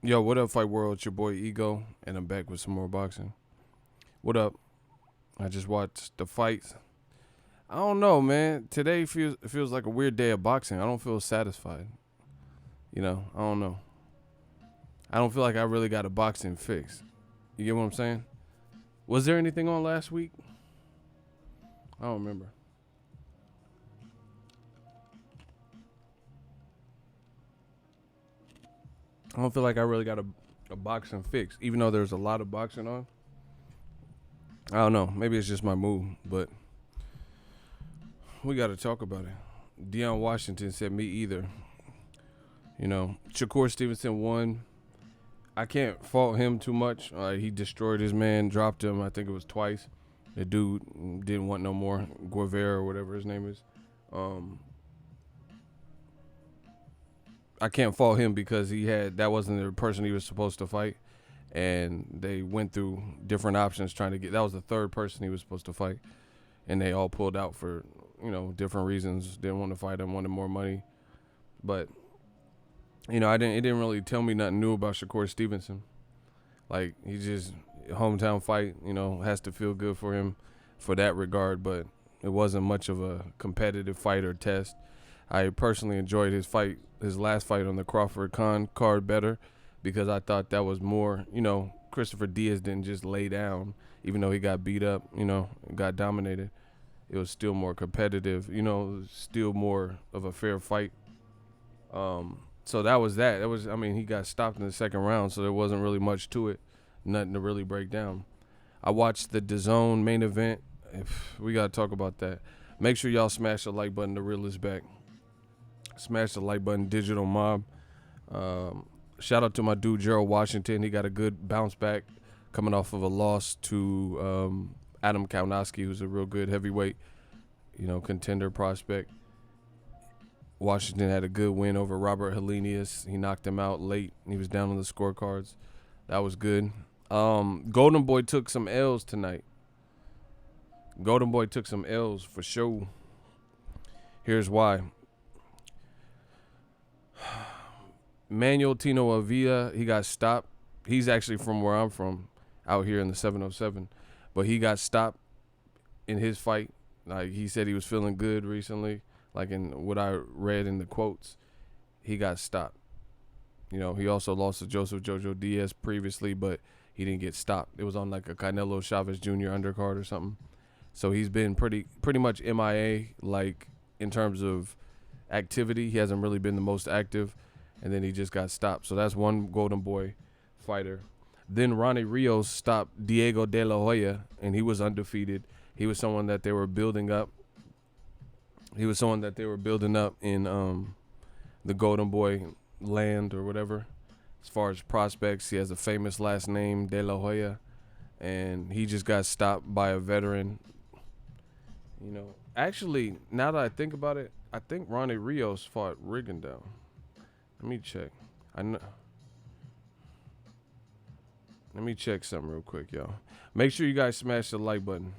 Yo, what up, Fight World? It's your boy Ego, and I'm back with some more boxing. What up? I just watched the fights. I don't know, man. Today feels like a weird day of boxing. I don't feel satisfied. I don't know. I don't feel like I really got a boxing fix. You get what I'm saying? Was there anything on last week? I don't remember. I don't feel like I really got a boxing fix, even though there's a lot of boxing on. I don't know. Maybe it's just my mood, but we got to talk about it. Deion Washington said me either. Shakur Stevenson won. I can't fault him too much. He destroyed his man, dropped him. I think it was twice. The dude didn't want no more. Guevara or whatever his name is. I can't fault him because that wasn't the person he was supposed to fight. And they went through different options trying to that was the third person he was supposed to fight. And they all pulled out for, different reasons. Didn't want to fight him, wanted more money. But, it didn't really tell me nothing new about Shakur Stevenson. Like, he just, hometown fight, has to feel good for him for that regard. But it wasn't much of a competitive fight or test. I personally enjoyed his last fight on the Crawford-Khan card better because I thought that was more, Christopher Diaz didn't just lay down, even though he got beat up, got dominated. It was still more competitive, still more of a fair fight. So that was that. He got stopped in the second round, so there wasn't really much to it, nothing to really break down. I watched the DAZN main event. We got to talk about that. Make sure y'all smash the like button. The real is back. Smash the like button, Digital Mob. Shout out to my dude, Gerald Washington. He got a good bounce back coming off of a loss to Adam Kaunowski, who's a real good heavyweight, contender prospect. Washington had a good win over Robert Helenius. He knocked him out late. He was down on the scorecards. That was good. Golden Boy took some L's tonight. Golden Boy took some L's for sure. Here's why. Manuel Tino Avila, he got stopped. He's actually from where I'm from, out here in the 707. But he got stopped in his fight. Like, he said he was feeling good recently. Like, in what I read in the quotes, he got stopped. He also lost to Joseph Jojo Diaz previously, but he didn't get stopped. It was on like a Canelo Chavez Jr. undercard or something. So he's been pretty much MIA, like, in terms of activity. He hasn't really been the most active. And then he just got stopped. So that's one Golden Boy fighter. Then Ronnie Rios stopped Diego De La Hoya, and he was undefeated. He was someone that they were building up. He was someone that they were building up in the Golden Boy land or whatever. As far as prospects, he has a famous last name, De La Hoya. And he just got stopped by a veteran. Actually, now that I think about it, I think Ronnie Rios fought Rigondeaux. Let me check. Let me check something real quick, y'all. Make sure you guys smash the like button.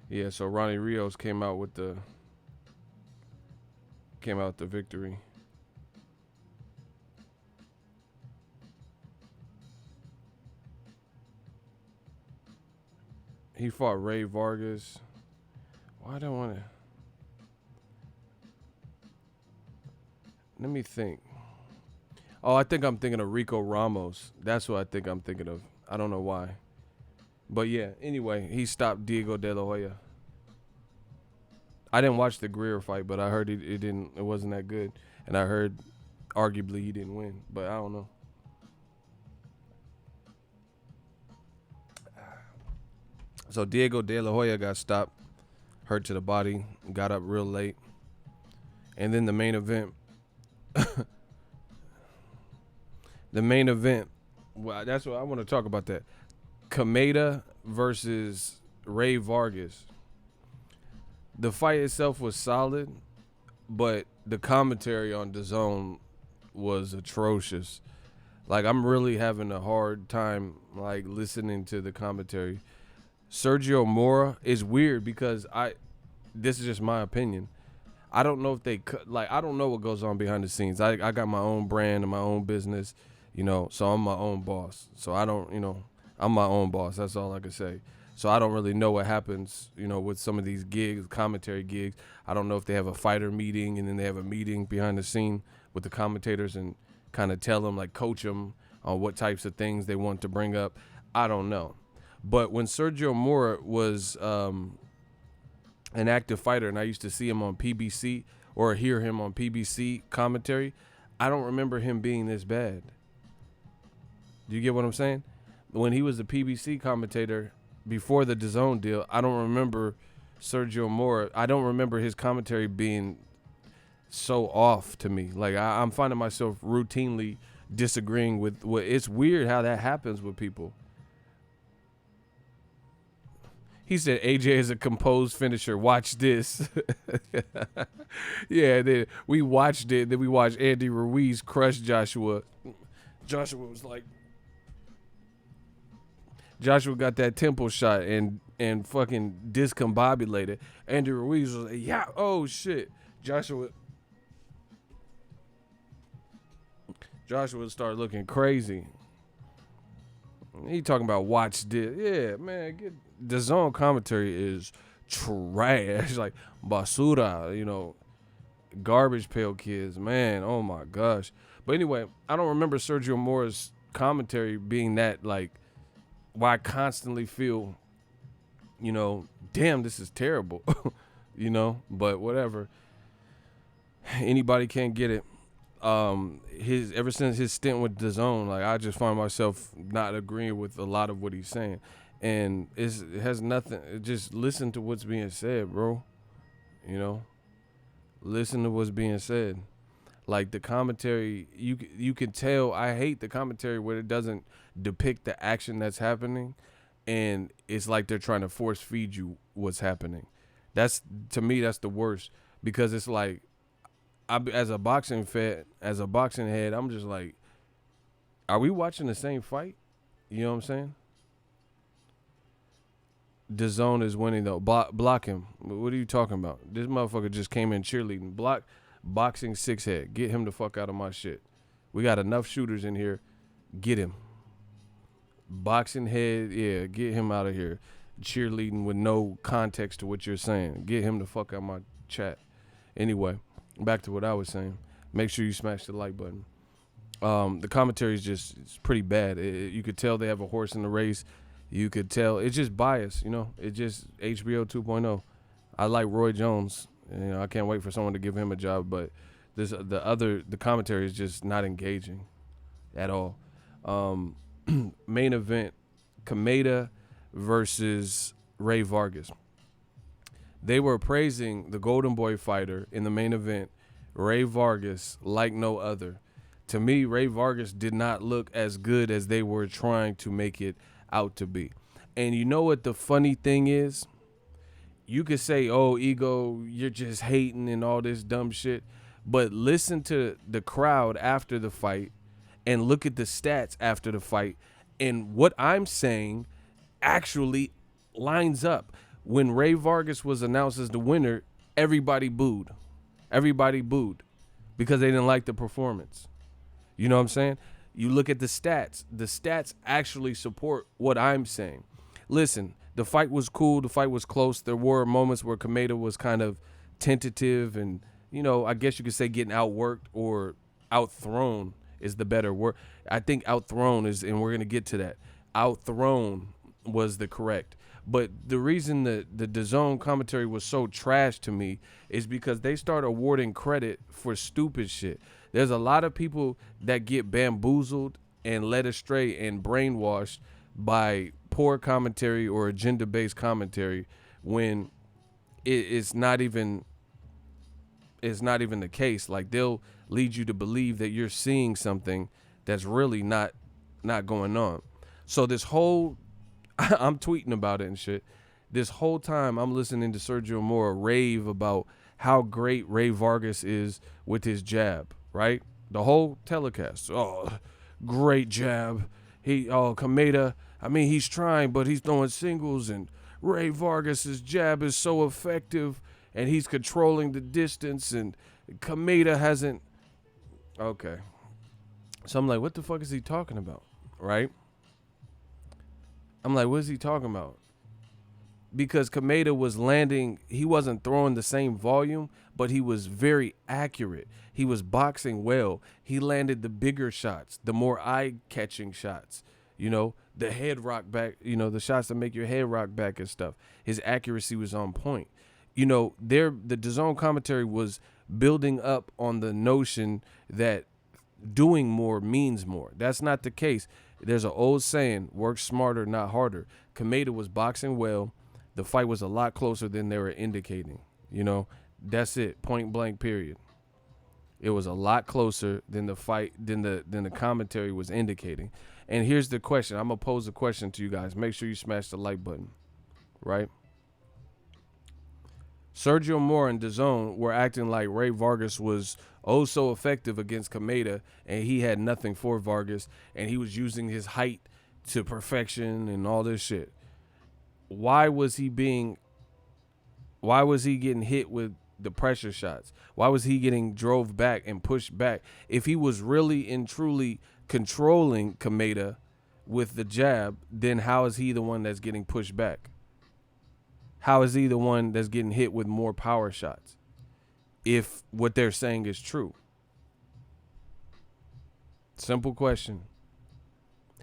Yeah, so Ronnie Rios came out with the victory. He fought Ray Vargas. Why don't I want to? Let me think. Oh, I think I'm thinking of Rico Ramos. That's what I think I'm thinking of. I don't know why. But yeah, anyway, he stopped Diego De La Hoya. I didn't watch the Greer fight, but I heard it wasn't that good. And I heard arguably he didn't win, but I don't know. So Diego De La Hoya got stopped, hurt to the body, got up real late. And then the main event. Well, that's what I want to talk about. That Comeda versus Ray Vargas. The fight itself was solid, but the commentary on DAZN was atrocious. Like, I'm really having a hard time, like, listening to the commentary. Sergio Mora is weird because this is just my opinion. I don't know if they like. I don't know what goes on behind the scenes. I got my own brand and my own business, so I'm my own boss. So I don't, I'm my own boss. That's all I can say. So I don't really know what happens, with some of these gigs, commentary gigs. I don't know if they have a fighter meeting and then they have a meeting behind the scene with the commentators and kind of tell them, like, coach them on what types of things they want to bring up. I don't know. But when Sergio Mora was an active fighter and I used to see him on PBC or hear him on PBC commentary, I don't remember him being this bad. Do you get what I'm saying? When he was a PBC commentator before the DAZN deal, I don't remember Sergio Mora. I don't remember his commentary being so off to me. Like, I'm finding myself routinely disagreeing with what. It's weird how that happens with people. He said AJ is a composed finisher. Watch this. Yeah, we watched it. Then we watched Andy Ruiz crush Joshua. Joshua was like, Joshua got that temple shot and fucking discombobulated. Andy Ruiz was like, yeah, oh shit. Joshua started looking crazy. He talking about watch this. Yeah, man, the DAZN commentary is trash. Like basura, garbage pail kids, man. Oh my gosh. But anyway, I don't remember Sergio Mora's commentary being that, like, why I constantly feel, damn, this is terrible, but whatever. Anybody can't get it. Ever since his stint with DAZN, like, I just find myself not agreeing with a lot of what he's saying. And it has nothing, just listen to what's being said, bro. Listen to what's being said. Like, the commentary, you can tell, I hate the commentary where it doesn't depict the action that's happening, and it's like they're trying to force feed you what's happening. To me, that's the worst, because it's like, as a boxing head, I'm just like, are we watching the same fight? You know what I'm saying? DAZN is winning, though. Block him. What are you talking about? This motherfucker just came in cheerleading. Block boxing six head. Get him the fuck out of my shit. We got enough shooters in here. Get him. Boxing head, yeah, get him out of here. Cheerleading with no context to what you're saying. Get him the fuck out of my chat. Anyway, back to what I was saying. Make sure you smash the like button. The commentary is it's pretty bad. You could tell they have a horse in the race. You could tell it's just bias, It's just HBO 2.0. I like Roy Jones. I can't wait for someone to give him a job, but the commentary is just not engaging at all. Main event, Comeda versus Ray Vargas. They were praising the Golden Boy fighter in the main event, Ray Vargas, like no other. To me, Ray Vargas did not look as good as they were trying to make it out to be. And you know what the funny thing is? You could say, oh, ego, you're just hating and all this dumb shit. But listen to the crowd after the fight and look at the stats after the fight. And what I'm saying actually lines up. When Ray Vargas was announced as the winner, everybody booed. Everybody booed because they didn't like the performance. You know what I'm saying? You look at the stats. The stats actually support what I'm saying. Listen, the fight was cool. The fight was close. There were moments where Comeda was kind of tentative and, I guess you could say getting outworked or outthrown is the better word. I think outthrown is, and we're going to get to that. Outthrown was the correct. But the reason the DAZN commentary was so trash to me is because they start awarding credit for stupid shit. There's a lot of people that get bamboozled and led astray and brainwashed by poor commentary or agenda-based commentary when it's not even the case. Like, they'll lead you to believe that you're seeing something that's really not going on. So this whole I'm tweeting about it and shit. This whole time I'm listening to Sergio Mora rave about how great Ray Vargas is with his jab, right? The whole telecast. Oh, great jab. Comeda, he's trying, but he's throwing singles, and Ray Vargas's jab is so effective. and he's controlling the distance, and Comeda hasn't. Okay. So I'm like, what the fuck is he talking about? Right? I'm like, what is he talking about? Because Comeda was landing, he wasn't throwing the same volume, but he was very accurate. He was boxing well. He landed the bigger shots, the more eye-catching shots, you know, the head rock back, you know, the shots that make your head rock back and stuff. His accuracy was on point. You know, the DAZN commentary was building up on the notion that doing more means more. That's not the case. There's an old saying, work smarter, not harder. Comeda was boxing well. The fight was a lot closer than they were indicating. You know, that's it. Point blank, period. It was a lot closer than the fight, than the commentary was indicating. And here's the question. I'm going to pose a question to you guys. Make sure you smash the like button, right? Sergio Moore and DAZN were acting like Ray Vargas was oh so effective against Comeda, and he had nothing for Vargas, and he was using his height to perfection and all this shit. Why was he getting hit with the pressure shots? Why was he getting drove back and pushed back? If he was really and truly controlling Comeda with the jab, then how is he the one that's getting pushed back? How is he the one that's getting hit with more power shots? If what they're saying is true. Simple question.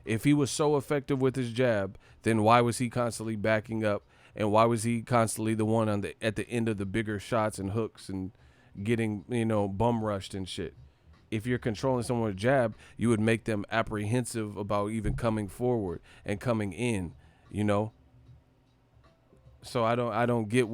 If he was so effective with his jab, then why was he constantly backing up, and why was he constantly the one at the end of the bigger shots and hooks and getting, you know, bum rushed and shit? If you're controlling someone with jab, you would make them apprehensive about even coming forward and coming in, you know? So I don't get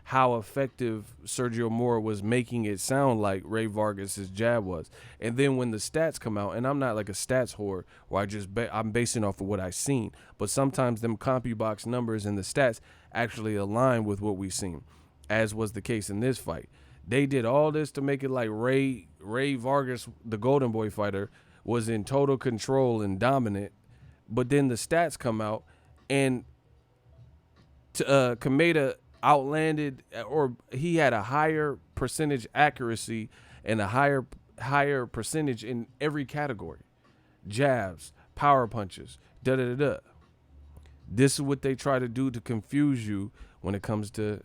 how effective Sergio Moore was making it sound like Ray Vargas's jab was. And then when the stats come out, and I'm not like a stats whore where I'm basing off of what I've seen, but sometimes them CompuBox numbers and the stats actually align with what we've seen, as was the case in this fight. They did all this to make it like Ray Vargas, the Golden Boy fighter, was in total control and dominant, but then the stats come out and Comeda outlanded, or he had a higher percentage accuracy and a higher percentage in every category. Jabs, power punches, da-da-da-da. This is what they try to do to confuse you when it comes to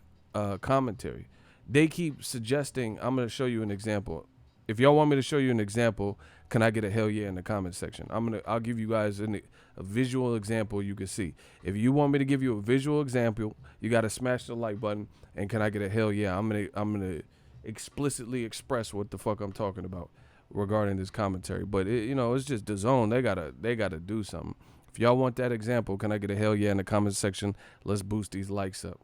commentary. They keep suggesting, I'm going to show you an example. If y'all want me to show you an example, can I get a hell yeah in the comment section? I'll give you guys a visual example you can see. If you want me to give you a visual example, you got to smash the like button, and can I get a hell yeah? I'm gonna explicitly express what the fuck I'm talking about regarding this commentary. But it's just DAZN. They gotta do something. If y'all want that example, can I get a hell yeah in the comment section? Let's boost these likes up.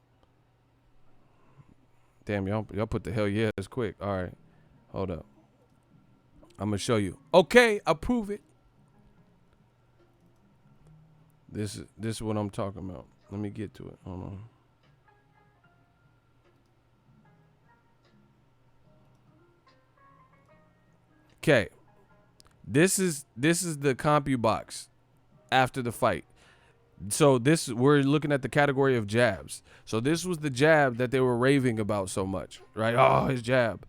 Damn, y'all put the hell yeah as quick. All right, hold up. I'm gonna show you. Okay, approve it. This is what I'm talking about. Let me get to it. Hold on. Okay. This is the CompuBox after the fight. So we're looking at the category of jabs. So this was the jab that they were raving about so much, right? Oh, his jab.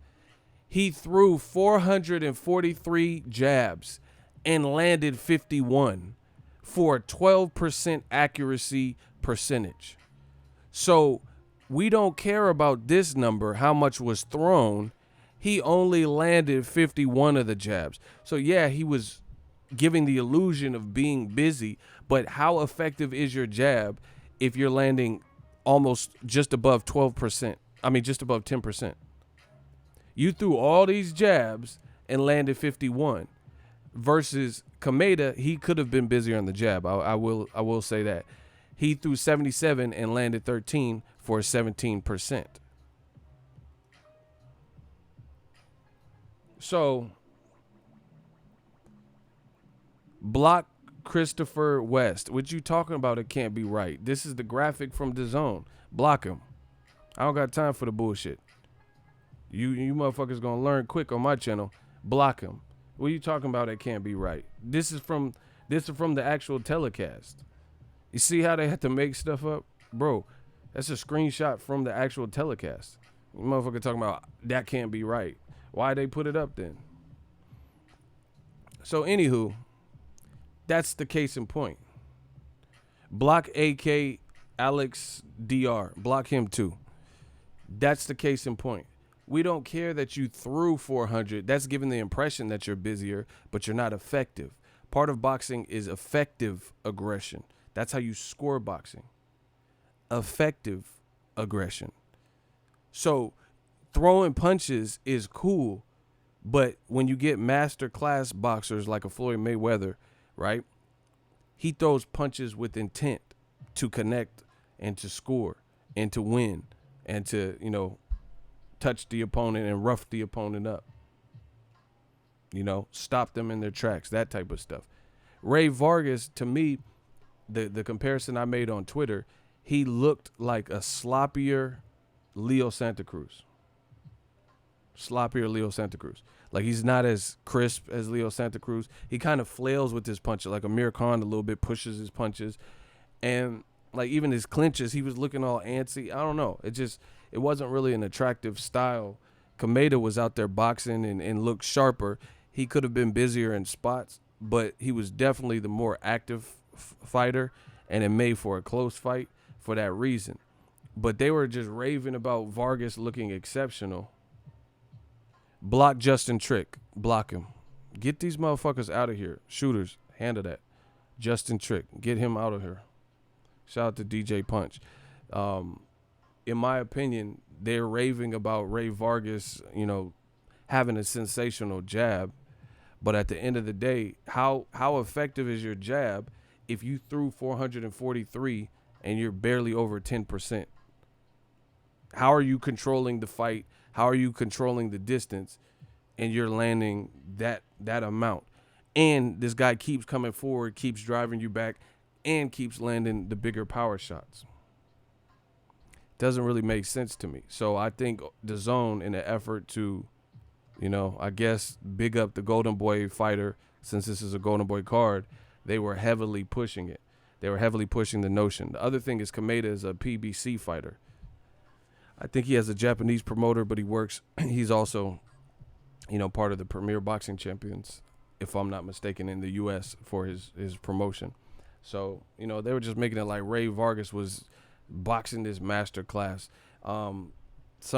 He threw 443 jabs and landed 51 for a 12% accuracy percentage. So we don't care about this number, how much was thrown. He only landed 51 of the jabs. So yeah, he was giving the illusion of being busy, but how effective is your jab if you're landing almost just above 12%? I mean, just above 10%. You threw all these jabs and landed 51 versus Comeda. He could have been busier on the jab. I will say that. He threw 77 and landed 13 for 17%. So block Christopher West. What you talking about? It can't be right. This is the graphic from DAZN. Block him. I don't got time for the bullshit. You motherfuckers gonna learn quick on my channel. Block him. What are you talking about? It can't be right. This is from the actual telecast. You see how they had to make stuff up? Bro, that's a screenshot from the actual telecast. Motherfucker talking about that can't be right. Why they put it up then? So anywho, that's the case in point. Block AK Alex DR. Block him too. That's the case in point. We don't care that you threw 400. That's giving the impression that you're busier, but you're not effective. Part of boxing is effective aggression. That's how you score boxing. Effective aggression. So throwing punches is cool, but when you get master class boxers like a Floyd Mayweather, right? He throws punches with intent to connect and to score and to win and to, touch the opponent and rough the opponent up. Stop them in their tracks, that type of stuff. Ray Vargas, to me, the comparison I made on Twitter, he looked like a sloppier Leo Santa Cruz. Like, he's not as crisp as Leo Santa Cruz. He kind of flails with his punches, like Amir Khan a little bit, pushes his punches. And, like, even his clinches, he was looking all antsy. I don't know. It wasn't really an attractive style. Comeda was out there boxing and looked sharper. He could have been busier in spots, but he was definitely the more active fighter, and it made for a close fight for that reason. But they were just raving about Vargas looking exceptional. Block Justin Trick. Block him. Get these motherfuckers out of here. Shooters, handle that. Justin Trick. Get him out of here. Shout out to DJ Punch. In my opinion, they're raving about Ray Vargas, having a sensational jab. But at the end of the day, how effective is your jab if you threw 443 and you're barely over 10%? How are you controlling the fight? How are you controlling the distance? And you're landing that amount. And this guy keeps coming forward, keeps driving you back, and keeps landing the bigger power shots. Doesn't really make sense to me. So I think DAZN, in an effort to, I guess, big up the Golden Boy fighter, since this is a Golden Boy card, they were heavily pushing it. They were heavily pushing the notion. The other thing is Comeda is a PBC fighter. I think he has a Japanese promoter, but he's also, part of the Premier Boxing Champions, if I'm not mistaken, in the U.S. for his promotion. So, they were just making it like Ray Vargas was boxing this master class. Some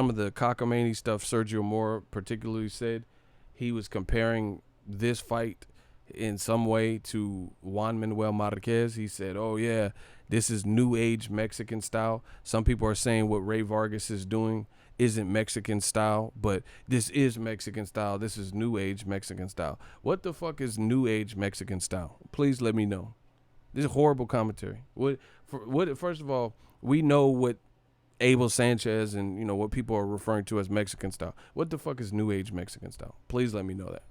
of the cockamamie stuff Sergio Mora particularly said, he was comparing this fight in some way to Juan Manuel Marquez. He said, oh yeah, this is new age Mexican style. Some people are saying what Ray Vargas is doing isn't Mexican style, but this is Mexican style. This is new age Mexican style. What the fuck is new age Mexican style? Please let me know. This is horrible commentary. First of all, we know what Abel Sanchez and, what people are referring to as Mexican style. What the fuck is new age Mexican style? Please let me know that.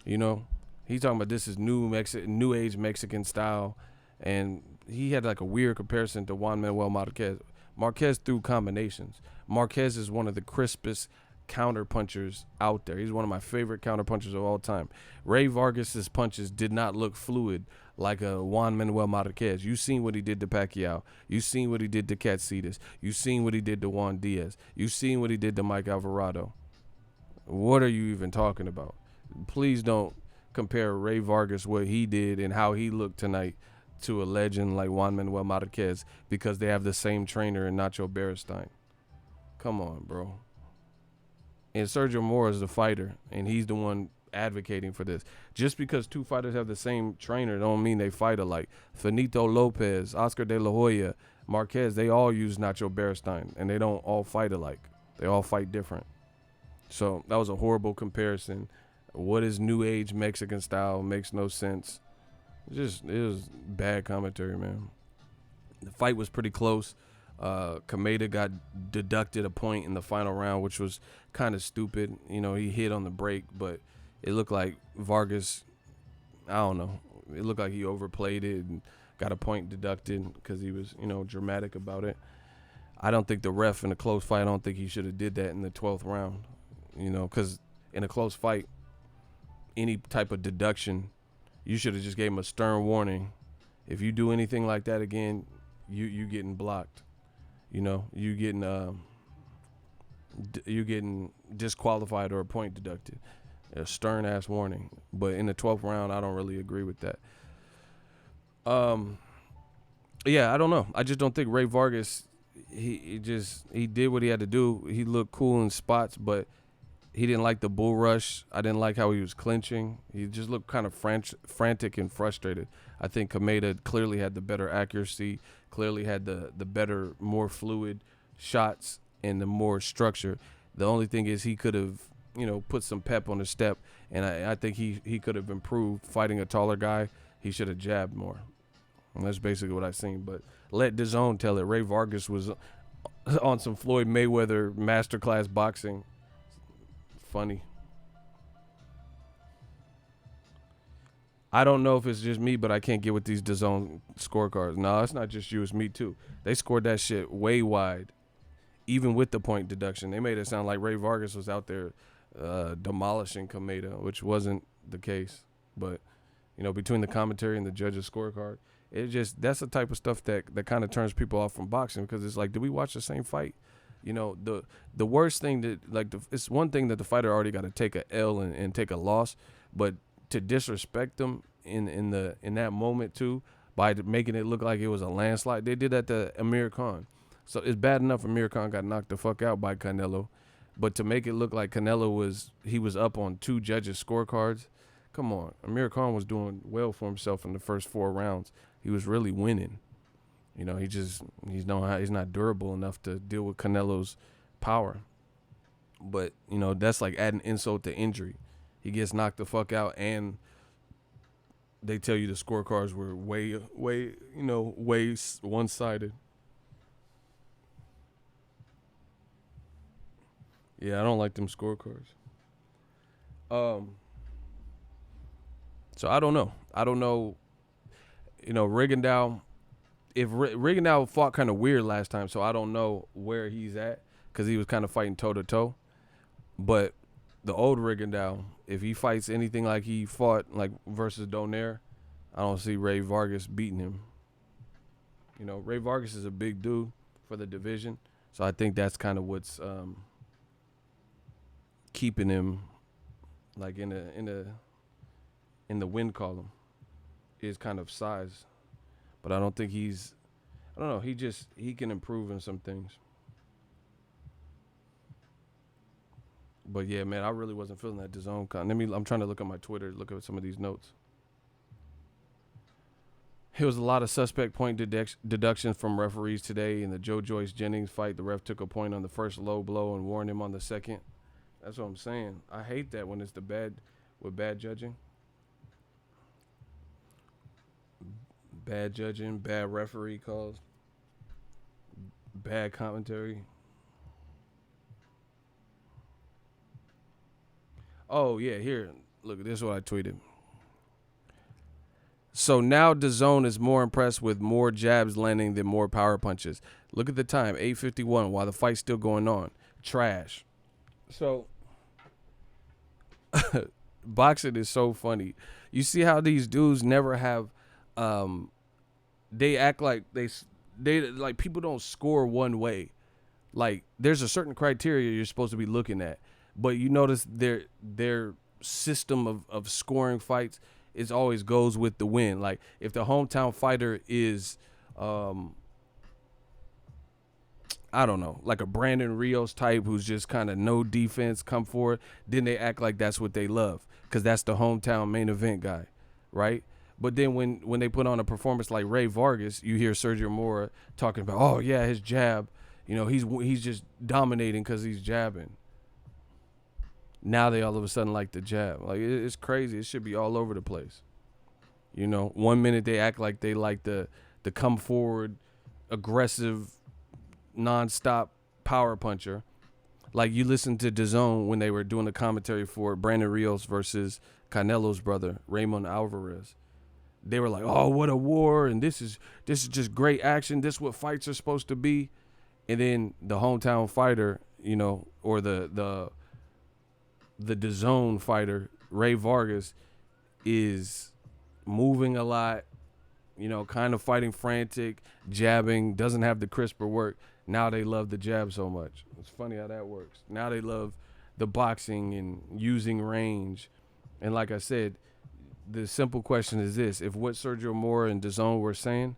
He's talking about this is new age Mexican style, and he had like a weird comparison to Juan Manuel Marquez. Marquez threw combinations. Marquez is one of the crispest counter punchers out there. He's one of my favorite counter punchers of all time. Ray Vargas's punches did not look fluid like a Juan Manuel Marquez. You seen what he did to Pacquiao. You seen what he did to Katsidas. You seen what he did to Juan Diaz. You seen what he did to Mike Alvarado. What are you even talking about? Please don't compare Ray Vargas, what he did and how he looked tonight, to a legend like Juan Manuel Marquez, because they have the same trainer in Nacho Beristain. Come on, bro. And Sergio Mora is the fighter, and he's the one advocating for this. Just because two fighters have the same trainer don't mean they fight alike. Finito Lopez, Oscar De La Hoya, Marquez, they all use Nacho Beristain, and they don't all fight alike. They all fight different. So that was a horrible comparison. What is new age Mexican style? Makes no sense. It was bad commentary, man. The fight was pretty close. Comeda got deducted a point in the final round, which was kind of stupid. He hit on the break, but it looked like Vargas, I don't know. It looked like he overplayed it and got a point deducted because he was, dramatic about it. I don't think the ref in a close fight, I don't think he should have did that in the 12th round, because in a close fight, any type of deduction, you should have just gave him a stern warning. If you do anything like that again, you getting blocked. You getting disqualified or a point deducted. A stern ass warning. But in the 12th round, I don't really agree with that. Yeah, I don't know. I just don't think Ray Vargas. He did what he had to do. He looked cool in spots, but he didn't like the bull rush. I didn't like how he was clinching. He just looked kind of frantic and frustrated. I think Comeda clearly had the better accuracy, clearly had the better, more fluid shots and the more structure. The only thing is he could have, put some pep on the step, and I think he could have improved fighting a taller guy. He should have jabbed more. And that's basically what I've seen. But let DAZN tell it. Ray Vargas was on some Floyd Mayweather masterclass boxing. Funny. I don't know if it's just me, but I can't get with these DAZN scorecards. No, it's not just you. It's me, too. They scored that shit way wide, even with the point deduction. They made it sound like Ray Vargas was out there demolishing Comeda, which wasn't the case. But, between the commentary and the judge's scorecard, that's the type of stuff that kind of turns people off from boxing, because it's like, did we watch the same fight? The worst thing that, it's one thing that the fighter already got to take a L and take a loss, but to disrespect them in that moment too, by making it look like it was a landslide. They did that to Amir Khan. So it's bad enough Amir Khan got knocked the fuck out by Canelo, but to make it look like Canelo was up on two judges' scorecards, come on. Amir Khan was doing well for himself in the first 4 rounds. He was really winning. He's not durable enough to deal with Canelo's power. But, that's like adding insult to injury. He gets knocked the fuck out, and they tell you the scorecards were way one-sided. Yeah, I don't like them scorecards. So I don't know. Rigondeaux. If Rigondeaux fought kind of weird last time, so I don't know where he's at, because he was kind of fighting toe-to-toe. But the old Rigondeaux, if he fights anything like he fought like versus Donaire, I don't see Ray Vargas beating him. Ray Vargas is a big dude for the division, so I think that's kind of what's keeping him like in the win column, is kind of size. But I don't think I don't know, he can improve in some things. But yeah, man, I really wasn't feeling that DAZN I'm trying to look at my Twitter, look at some of these notes. There was a lot of suspect point deductions from referees today. In the Joe Joyce Jennings fight, the ref took a point on the first low blow and warned him on the second. That's what I'm saying. I hate that when it's bad judging. Bad judging, bad referee calls, bad commentary. Oh, yeah, here. Look, this is what I tweeted. So now DAZN is more impressed with more jabs landing than more power punches. Look at the time, 8:51, while the fight's still going on. Trash. So, boxing is so funny. You see how these dudes never have, they act like they like people don't score one way. Like, there's a certain criteria you're supposed to be looking at. But you notice their system of scoring fights is always goes with the win. Like, if the hometown fighter is, I don't know, like a Brandon Rios type who's just kind of no defense, come forward, then they act like that's what they love, because that's the hometown main event guy, right? But then when they put on a performance like Ray Vargas, you hear Sergio Mora talking about, oh yeah, his jab, he's just dominating because he's jabbing. Now they all of a sudden like the jab. Like, it's crazy. It should be all over the place. 1 minute they act like they like the come forward, aggressive, nonstop power puncher. Like, you listen to DAZN when they were doing the commentary for Brandon Rios versus Canelo's brother, Raymond Alvarez. They were like, oh, what a war, and this is just great action. This is what fights are supposed to be. And then the hometown fighter, or the DAZN fighter, Ray Vargas, is moving a lot, kind of fighting frantic, jabbing, doesn't have the crisper work. Now they love the jab so much. It's funny how that works. Now they love the boxing and using range. And like I said, the simple question is this: if what Sergio Mora and DAZN were saying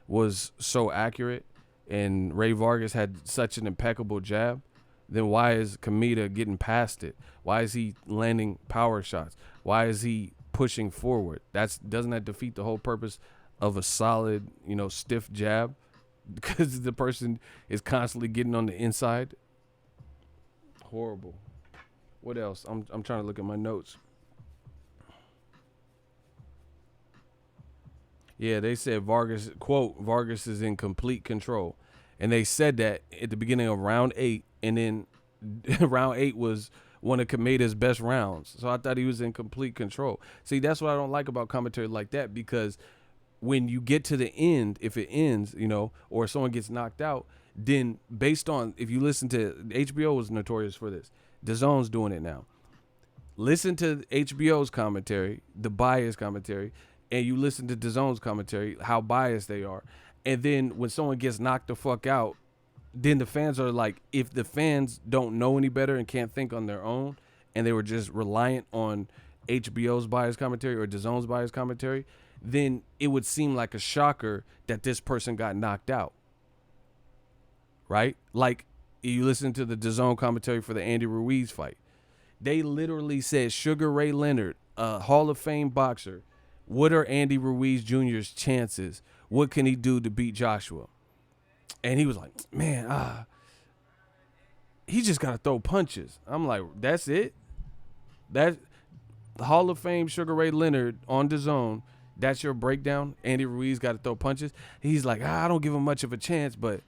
was so accurate, and Ray Vargas had such an impeccable jab, then why is Comeda getting past it? Why is he landing power shots? Why is he pushing forward? Doesn't that defeat the whole purpose of a solid, stiff jab? Because the person is constantly getting on the inside. Horrible. What else? I'm trying to look at my notes. Yeah, they said Vargas, quote, Vargas is in complete control. And they said that at the beginning of round 8, and then round 8 was one of Comeda's best rounds. So I thought he was in complete control. See, that's what I don't like about commentary like that, because when you get to the end, if it ends, or someone gets knocked out, then based on, if you listen to, HBO was notorious for this. DAZN's doing it now. Listen to HBO's commentary, the biased commentary, and you listen to DAZN's commentary, how biased they are. And then when someone gets knocked the fuck out, then the fans are like, if the fans don't know any better and can't think on their own, and they were just reliant on HBO's biased commentary or DAZN's biased commentary, then it would seem like a shocker that this person got knocked out. Right? Like, you listen to the DAZN commentary for the Andy Ruiz fight. They literally said, Sugar Ray Leonard, a Hall of Fame boxer, what are Andy Ruiz Jr.'s chances? What can he do to beat Joshua? And he was like, man, he just got to throw punches. I'm like, that's it? That Hall of Fame Sugar Ray Leonard on DAZN, that's your breakdown? Andy Ruiz got to throw punches? He's like, I don't give him much of a chance, but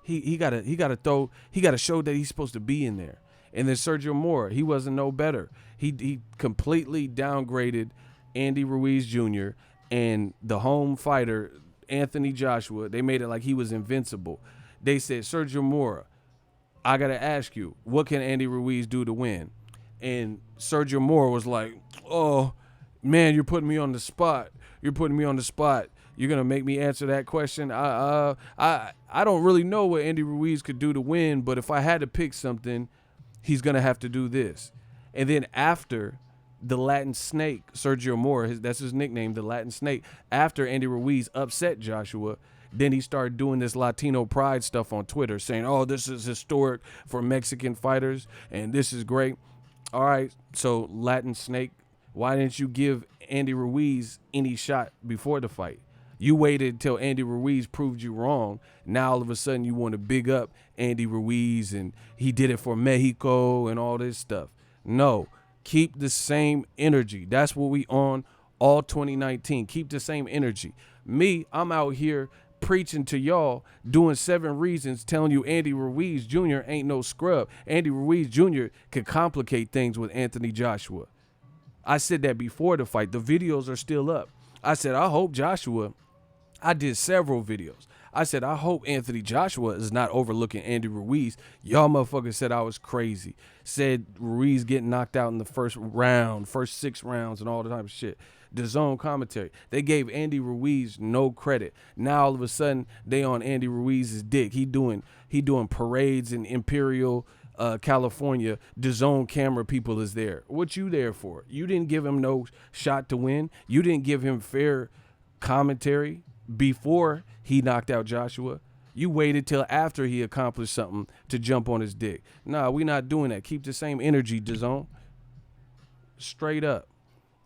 he got to show that he's supposed to be in there. And then Sergio Mora, he wasn't no better. He completely downgraded Andy Ruiz Jr. and the home fighter, Anthony Joshua. They made it like he was invincible. They said, Sergio Mora, I got to ask you, what can Andy Ruiz do to win? And Sergio Mora was like, oh, man, you're putting me on the spot. You're putting me on the spot. You're going to make me answer that question? I don't really know what Andy Ruiz could do to win, but if I had to pick something, he's going to have to do this. And then after the Latin Snake, Sergio Mora, that's his nickname, the Latin Snake, after Andy Ruiz upset Joshua, then he started doing this Latino pride stuff on Twitter, saying, oh, this is historic for Mexican fighters, and this is great. All right, so Latin Snake, why didn't you give Andy Ruiz any shot before the fight? You waited until Andy Ruiz proved you wrong. Now all of a sudden you want to big up Andy Ruiz and he did it for Mexico and all this stuff. No, keep the same energy. That's what we on all 2019. Keep the same energy. Me, I'm out here preaching to y'all, doing 7 reasons, telling you Andy Ruiz Jr. ain't no scrub. Andy Ruiz Jr. could complicate things with Anthony Joshua. I said that before the fight. The videos are still up. I said, I hope Joshua, I did several videos. I said, I hope Anthony Joshua is not overlooking Andy Ruiz. Y'all motherfuckers said I was crazy. Said Ruiz getting knocked out in the first 6 rounds and all the type of shit. DAZN commentary. They gave Andy Ruiz no credit. Now all of a sudden they on Andy Ruiz's dick. He doing parades in Imperial, California. DAZN camera people is there. What you there for? You didn't give him no shot to win. You didn't give him fair commentary before he knocked out Joshua. You waited till after he accomplished something to jump on his dick. Nah, we not doing that. Keep the same energy, DAZN. Straight up.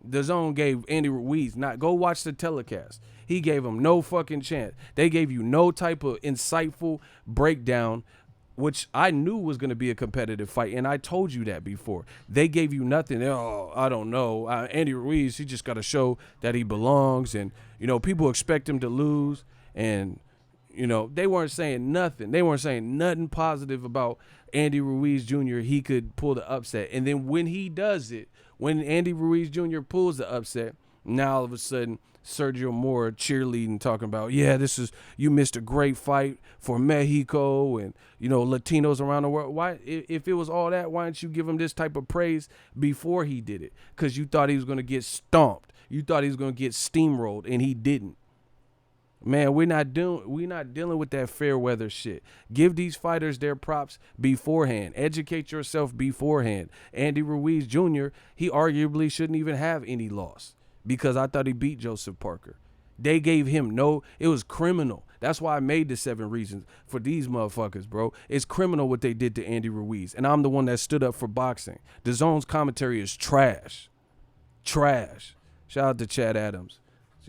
DAZN gave Andy Ruiz, go watch the telecast. He gave him no fucking chance. They gave you no type of insightful breakdown, which I knew was going to be a competitive fight, and I told you that before. They gave you nothing. Oh, I don't know. Andy Ruiz, he just got to show that he belongs, and, people expect him to lose, and, they weren't saying nothing. They weren't saying nothing positive about Andy Ruiz Jr. He could pull the upset, and then when he does it, when Andy Ruiz Jr. pulls the upset, now all of a sudden Sergio Mora cheerleading, talking about, yeah, you missed a great fight for Mexico and, Latinos around the world. Why, if it was all that, why didn't you give him this type of praise before he did it? Because you thought he was going to get stomped. You thought he was going to get steamrolled, and he didn't. Man, we're not dealing with that fair weather shit. Give these fighters their props beforehand. Educate yourself beforehand. Andy Ruiz Jr., he arguably shouldn't even have any loss because I thought he beat Joseph Parker. They gave him it was criminal. That's why I made the 7 reasons for these motherfuckers, bro. It's criminal what they did to Andy Ruiz. And I'm the one that stood up for boxing. DAZN's commentary is trash. Trash. Shout out to Chad Adams.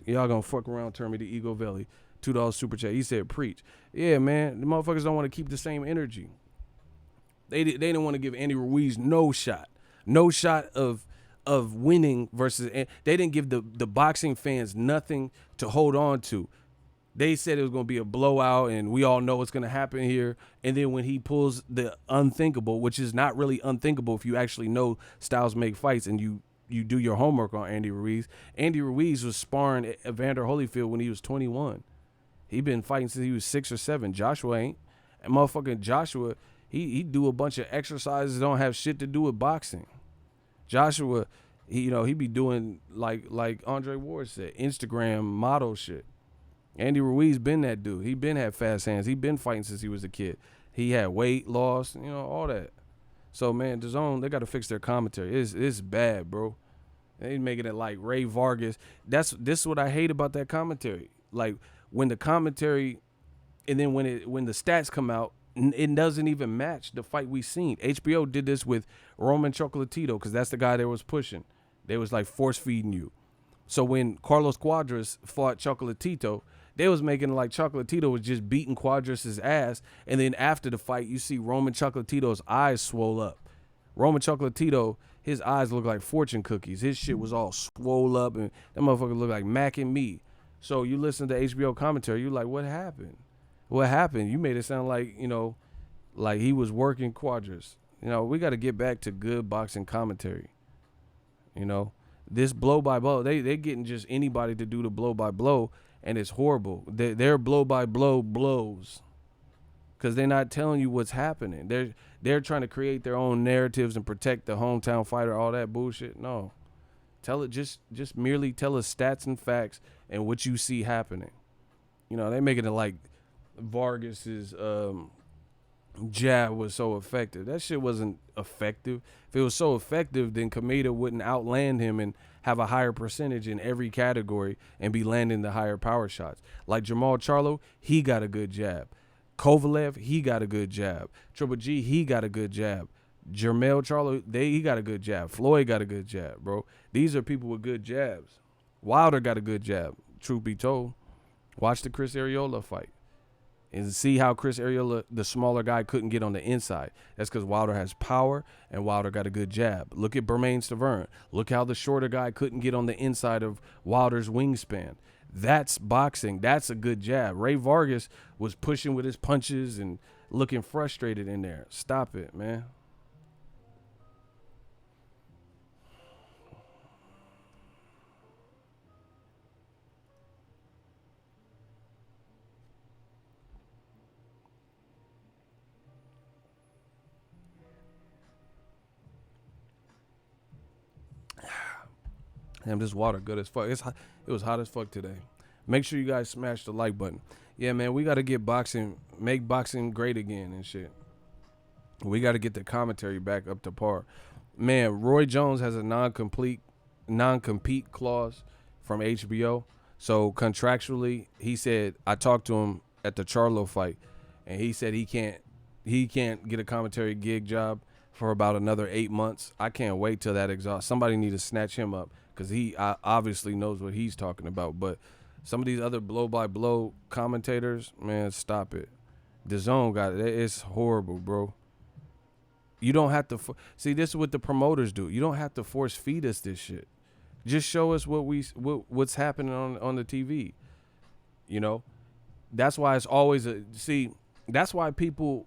Y'all gonna fuck around, turn me to Ego Valley. $2 super chat. He said, preach. Yeah, man. The motherfuckers don't want to keep the same energy. They didn't want to give Andy Ruiz no shot. No shot of winning versus. They didn't give the boxing fans nothing to hold on to. They said it was going to be a blowout, and we all know what's going to happen here. And then when he pulls the unthinkable, which is not really unthinkable if you actually know styles make fights and you do your homework on Andy Ruiz. Andy Ruiz was sparring Evander Holyfield when he was 21. He been fighting since he was 6 or 7. Joshua ain't. And motherfucking Joshua, he do a bunch of exercises that don't have shit to do with boxing. Joshua, he be doing like Andre Ward said, Instagram model shit. Andy Ruiz been that dude. He been had fast hands. He been fighting since he was a kid. He had weight loss, all that. So, man, DAZN, they got to fix their commentary. It's bad, bro. They making it like Ray Vargas. This is what I hate about that commentary. Like, when the commentary, and then when the stats come out, it doesn't even match the fight we seen. HBO did this with Roman Chocolatito because that's the guy they was pushing. They was like force feeding you. So when Carlos Cuadras fought Chocolatito, they was making like Chocolatito was just beating Cuadras' ass, and then after the fight, you see Roman Chocolatito's eyes swole up. Roman Chocolatito, his eyes look like fortune cookies. His shit was all swole up, and that motherfucker look like Mac and me. So you listen to HBO commentary, you like, what happened? What happened? You made it sound like, like he was working Cuadras. We got to get back to good boxing commentary. This blow by blow, they getting just anybody to do the blow by blow, and it's horrible. Their blow by blow blows because they're not telling you what's happening. They're trying to create their own narratives and protect the hometown fighter, all that bullshit. No, tell it just merely tell us stats and facts and what you see happening. They making it like Vargas's jab was so effective. That shit wasn't effective. If it was so effective, then Comeda wouldn't outland him and have a higher percentage in every category and be landing the higher power shots. Like Jamal Charlo, he got a good jab. Kovalev, he got a good jab. Triple G, he got a good jab. Jermell Charlo, he got a good jab. Floyd got a good jab, bro. These are people with good jabs. Wilder got a good jab, truth be told. Watch the Chris Arreola fight and see how Chris Arreola, the smaller guy, couldn't get on the inside. That's because Wilder has power and Wilder got a good jab. Look at Bermain Stavern. Look how the shorter guy couldn't get on the inside of Wilder's wingspan. That's boxing. That's a good jab. Ray Vargas was pushing with his punches and looking frustrated in there. Stop it, man. Damn, this water good as fuck. It was hot as fuck today. Make sure you guys smash the like button. Yeah, man, we got to get make boxing great again and shit. We got to get the commentary back up to par. Man, Roy Jones has a non-compete clause from HBO. So contractually, he said, I talked to him at the Charlo fight, and he said he can't get a commentary gig job for about another 8 months. I can't wait till that exhausts. Somebody need to snatch him up because he obviously knows what he's talking about. But some of these other blow-by-blow commentators, man, stop it. DAZN got it. It's horrible, bro. You don't have to see. This is what the promoters do. You don't have to force feed us this shit. Just show us what's happening on the TV. That's why it's always that's why people,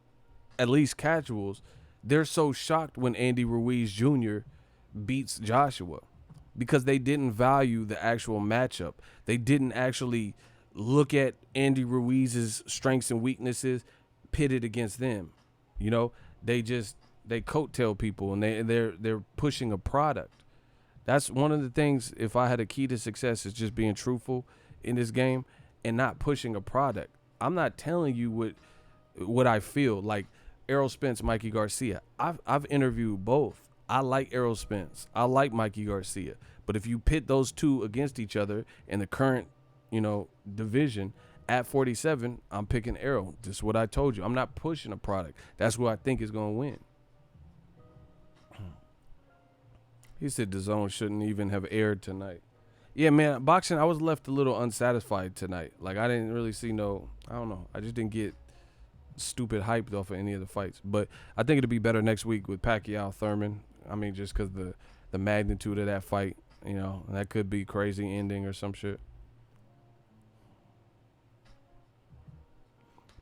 at least casuals, they're so shocked when Andy Ruiz Jr. beats Joshua because they didn't value the actual matchup. They didn't actually look at Andy Ruiz's strengths and weaknesses pitted against them. They coattail people and they're pushing a product. That's one of the things. If I had a key to success, is just being truthful in this game and not pushing a product. I'm not telling you what I feel. Like Errol Spence, Mikey Garcia. I've interviewed both. I like Errol Spence. I like Mikey Garcia. But if you pit those two against each other in the current, division at 47, I'm picking Errol. Just what I told you. I'm not pushing a product. That's what I think is going to win. He said DAZN shouldn't even have aired tonight. Yeah, man, boxing, I was left a little unsatisfied tonight. Like, I didn't really see I don't know. I just didn't get stupid hyped off of any of the fights. But I think it'll be better next week with Pacquiao, Thurman. I mean, just because the magnitude of that fight, that could be crazy ending or some shit.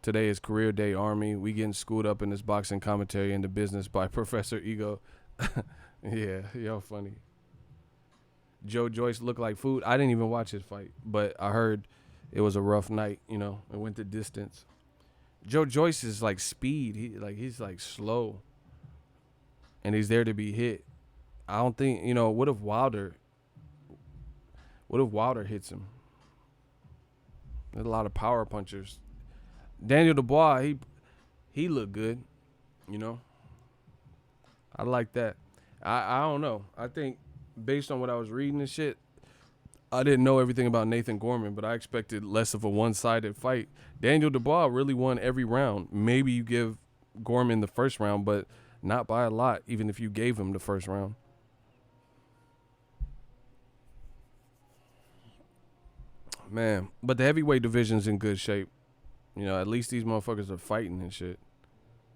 Today is career day, Army. We getting schooled up in this boxing commentary into business by Professor Ego. Yeah, y'all funny. Joe Joyce looked like food. I didn't even watch his fight, but I heard it was a rough night. It went the distance. Joe Joyce is like speed. He's like slow, and he's there to be hit. I don't think What if Wilder hits him? There's a lot of power punchers. Daniel Dubois, he looked good. I like that. I don't know. I think based on what I was reading and shit, I didn't know everything about Nathan Gorman, but I expected less of a one-sided fight. Daniel Dubois really won every round. Maybe you give Gorman the first round, but not by a lot, even if you gave him the first round. Man, but the heavyweight division's in good shape. At least these motherfuckers are fighting and shit.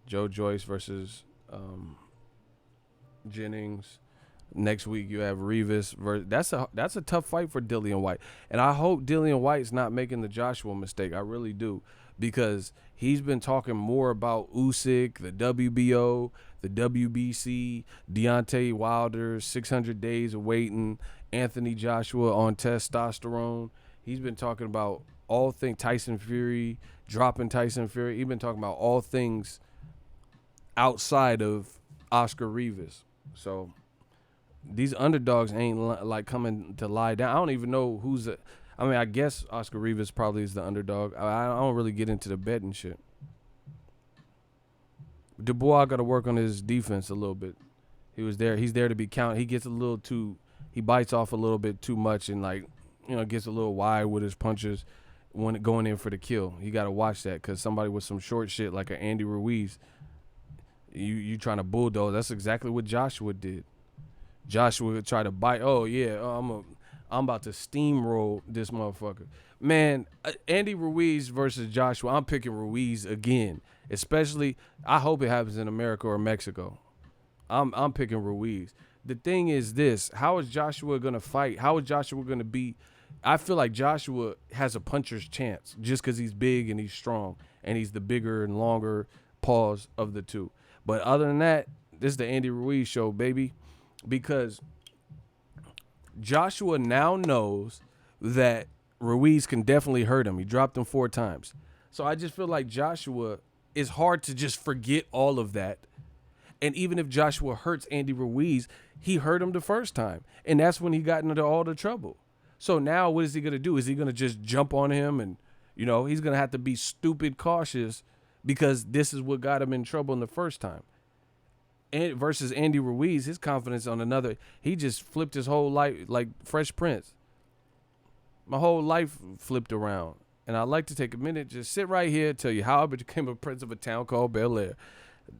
Joe Joyce versus Jennings. Next week you have Rivas versus, that's a tough fight for Dillian White. And I hope Dillian White's not making the Joshua mistake. I really do. Because he's been talking more about Usyk, the WBO, the WBC, Deontay Wilder, 600 days of waiting, Anthony Joshua on testosterone. He's been talking about all things Tyson Fury, dropping Tyson Fury. He's been talking about all things outside of Oscar Rivas. So these underdogs ain't like coming to lie down. I don't even know I guess Oscar Rivas probably is the underdog. I don't really get into the bet and shit. Dubois got to work on his defense a little bit. He's there to be counted. He gets he bites off a little bit too much and gets a little wide with his punches when going in for the kill. You got to watch that because somebody with some short shit like an Andy Ruiz, you trying to bulldoze. That's exactly what Joshua did. Joshua tried to bite. Oh yeah, I'm about to steamroll this motherfucker. Man, Andy Ruiz versus Joshua. I'm picking Ruiz again. Especially, I hope it happens in America or Mexico. I'm picking Ruiz. The thing is this: how is Joshua gonna fight? How is Joshua gonna be? I feel like Joshua has a puncher's chance just because he's big and he's strong and he's the bigger and longer paws of the two. But other than that, this is the Andy Ruiz show, baby, because Joshua now knows that Ruiz can definitely hurt him. He dropped him 4 times. So I just feel like Joshua is hard to just forget all of that. And even if Joshua hurts Andy Ruiz, he hurt him the first time. And that's when he got into all the trouble. So now what is he going to do? Is he going to just jump on him? And, he's going to have to be stupid cautious because this is what got him in trouble in the first time. And versus Andy Ruiz, his confidence on another, he just flipped his whole life like Fresh Prince. My whole life flipped around. And I'd like to take a minute, just sit right here and tell you how I became a prince of a town called Bel Air.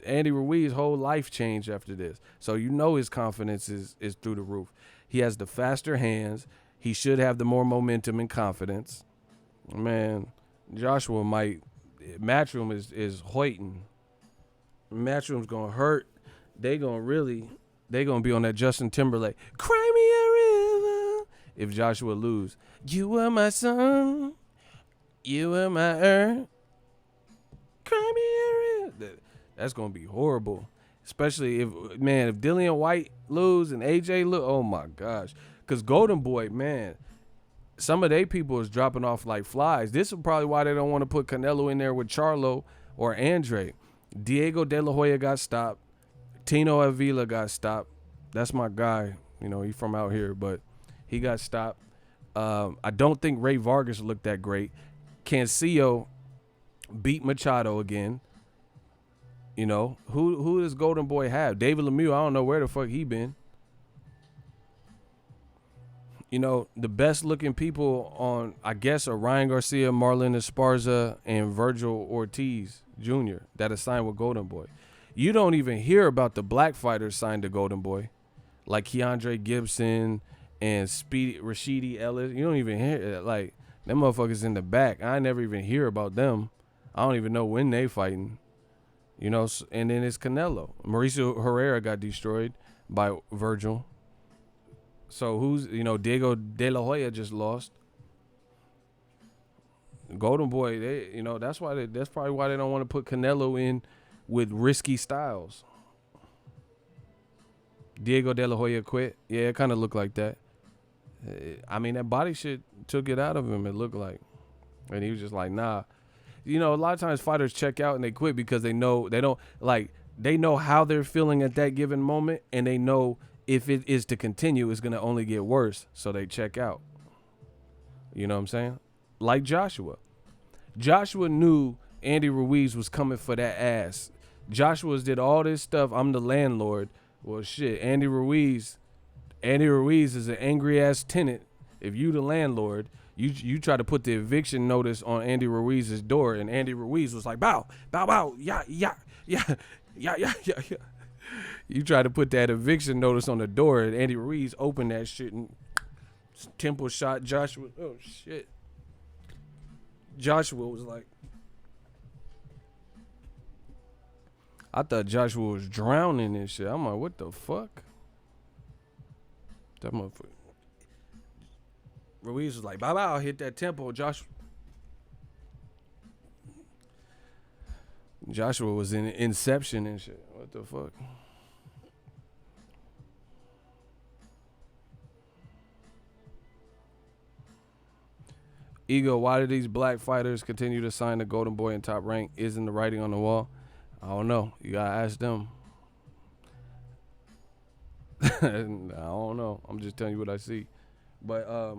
Andy Ruiz's whole life changed after this. So his confidence is through the roof. He has the faster hands. He should have the more momentum and confidence. Man, Joshua Matchroom is hoiting. Matchroom's going to hurt. They going to be on that Justin Timberlake. Cry me a river. If Joshua lose. You were my sun. You were my earth. Cry me a river. That's going to be horrible. Especially if Dillian White lose and AJ lose. Oh, my gosh. Because GOLDENBOY, man, some of they people is dropping off like flies. This is probably why they don't want to put Canelo in there with Charlo or Andre. Diego De La Hoya got stopped. Tino Avila got stopped. That's my guy. He's from out here, but he got stopped. I don't think Ray Vargas looked that great. Cancio beat Machado again. You know, who does Golden Boy have? David Lemieux, I don't know where the fuck he been. You know, the best looking people on, I guess, are Ryan Garcia, Marlon Esparza, and Virgil Ortiz Jr. that are signed with Golden Boy. You don't even hear about the black fighters signed to Golden Boy, like Keandre Gibson and Rashidi Ellis. You don't even hear, like, them motherfuckers in the back. I never even hear about them. I don't even know when they fighting. You know, and then it's Canelo. Mauricio Herrera got destroyed by Virgil. So who's, you know, Diego De La Hoya just lost. Golden Boy, they, you know, that's probably why they don't want to put Canelo in with risky styles. Diego De La Hoya quit. Yeah, it kind of looked like that. I mean, that body shit took it out of him, it looked like. And he was just like, nah. You know, a lot of times fighters check out and they quit because they know they know how they're feeling at that given moment, and they know if it is to continue, it's going to only get worse. So they check out. You know what I'm saying? Like Joshua. Joshua knew Andy Ruiz was coming for that ass. Joshua's did all this stuff. I'm the landlord. Well, shit, Andy Ruiz is an angry ass tenant. If you the landlord, you try to put the eviction notice on Andy Ruiz's door, and Andy Ruiz was like, bow, bow, bow, yeah. You try to put that eviction notice on the door, and Andy Ruiz opened that shit and temple shot Joshua. Oh, shit. Joshua was like, I thought Joshua was drowning and shit. I'm like, what the fuck? That motherfucker. Ruiz was like, bow, bow, hit that temple. Joshua was in Inception and shit. What the fuck? Ego, why do these black fighters continue to sign the Golden Boy in Top Rank? Isn't the writing on the wall? I don't know. You gotta ask them. I don't know. I'm just telling you what I see. But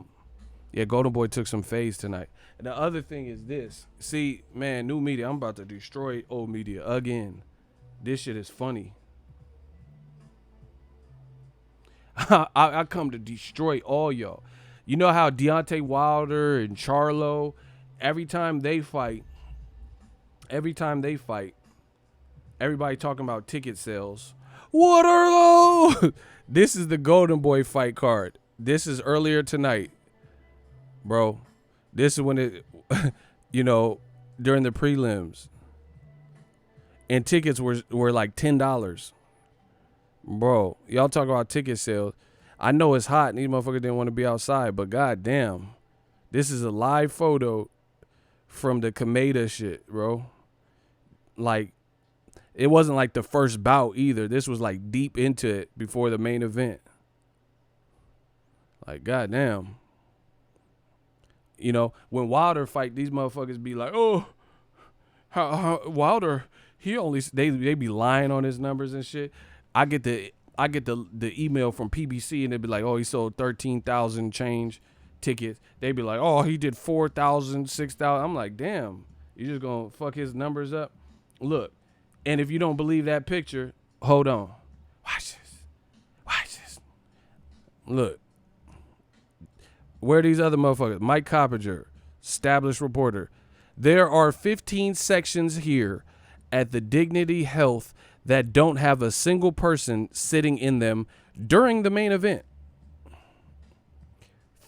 yeah, Golden Boy took some phase tonight. And the other thing is this. See, man, new media. I'm about to destroy old media again. This shit is funny. I come to destroy all y'all. You know how Deontay Wilder and Charlo, every time they fight, everybody talking about ticket sales. What are those? This is the Golden Boy fight card. This is earlier tonight, bro. This is when it, you know, during the prelims. And tickets were like $10. Bro, y'all talk about ticket sales. I know it's hot and these motherfuckers didn't want to be outside, but goddamn, this is a live photo from the Comeda shit, bro. Like, it wasn't like the first bout either. This was like deep into it before the main event. Like, goddamn. You know, when Wilder fight, these motherfuckers be like, oh, how Wilder, they be lying on his numbers and shit. I get the email from PBC and they'd be like, oh, he sold 13,000 change tickets. They'd be like, oh, he did 4,000, 6,000. I'm like, damn, you just gonna fuck his numbers up? Look, and if you don't believe that picture, hold on. Watch this. Look, where are these other motherfuckers? Mike Coppinger, established reporter. There are 15 sections here at the Dignity Health that don't have a single person sitting in them during the main event.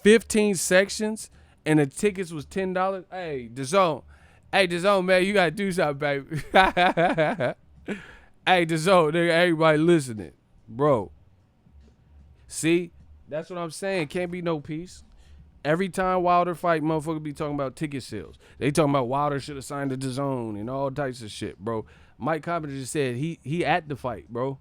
15 sections, and the tickets was $10. Hey, DAZN, man, you gotta do something, baby. Hey, DAZN, nigga, everybody listening, bro. See, that's what I'm saying. Can't be no peace. Every time Wilder fight, motherfucker be talking about ticket sales. They talking about Wilder should have signed to DAZN and all types of shit, bro. Mike Coppinger just said he at the fight, bro.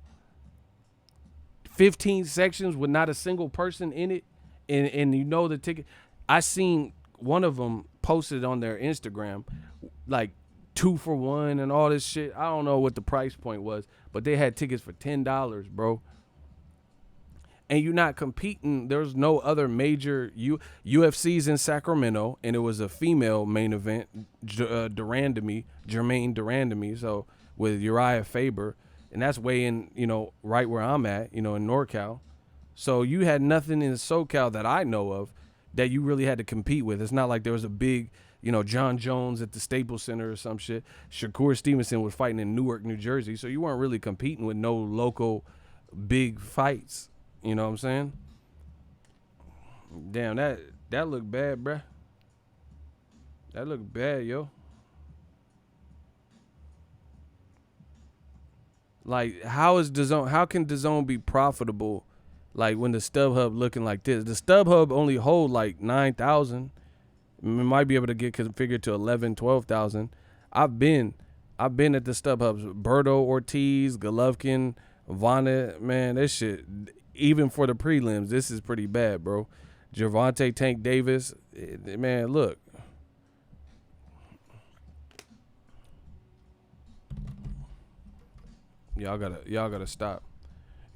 15 sections with not a single person in it, and you know the ticket. I seen one of them posted on their Instagram, like 2 for 1 and all this shit. I don't know what the price point was, but they had tickets for $10, bro. and you're not competing. There's no other major UFC's in Sacramento, and it was a female main event, Jermaine Durandamy, so with Uriah Faber, and that's way in, right where I'm at, in NorCal. So you had nothing in SoCal that I know of that you really had to compete with. It's not like there was a big, John Jones at the Staples Center or some shit. Shakur Stevenson was fighting in Newark, New Jersey, so you weren't really competing with no local big fights. You know what I'm saying? Damn, that looked bad, bruh. That looked bad, yo. Like, how can DAZN be profitable, like, when the StubHub looking like this? The StubHub only hold like 9,000. It might be able to get configured to 11, 12,000. I've been at the StubHubs. Berto Ortiz, Golovkin, Vanna, man, this shit, even for the prelims, this is pretty bad, bro. Gervonta Tank Davis, man, look. Y'all gotta stop.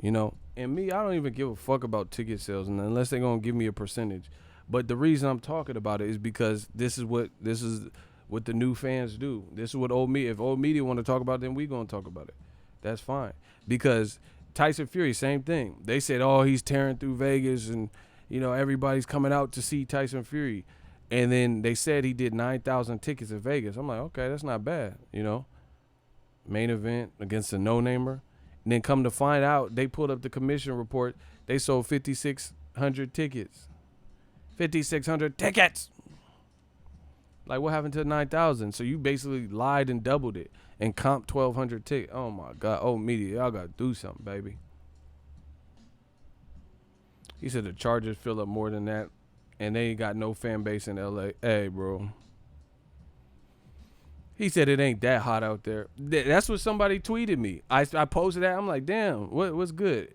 And me, I don't even give a fuck about ticket sales unless they're gonna give me a percentage. But the reason I'm talking about it is because this is what the new fans do. This is what old media. If old media want to talk about it, then we gonna talk about it. That's fine. Because Tyson Fury, same thing. They said, oh, he's tearing through Vegas and, everybody's coming out to see Tyson Fury. And then they said he did 9,000 tickets in Vegas. I'm like, okay, that's not bad, Main event against a no-namer. And then come to find out, they pulled up the commission report. They sold 5,600 tickets. 5,600 tickets! Like, what happened to 9,000? So you basically lied and doubled it and comped 1,200 tickets. Oh, my God. Oh, media, y'all got to do something, baby. He said the Chargers fill up more than that, and they ain't got no fan base in L.A. Hey, bro. He said it ain't that hot out there. That's what somebody tweeted me. I posted that. I'm like, damn, what's good?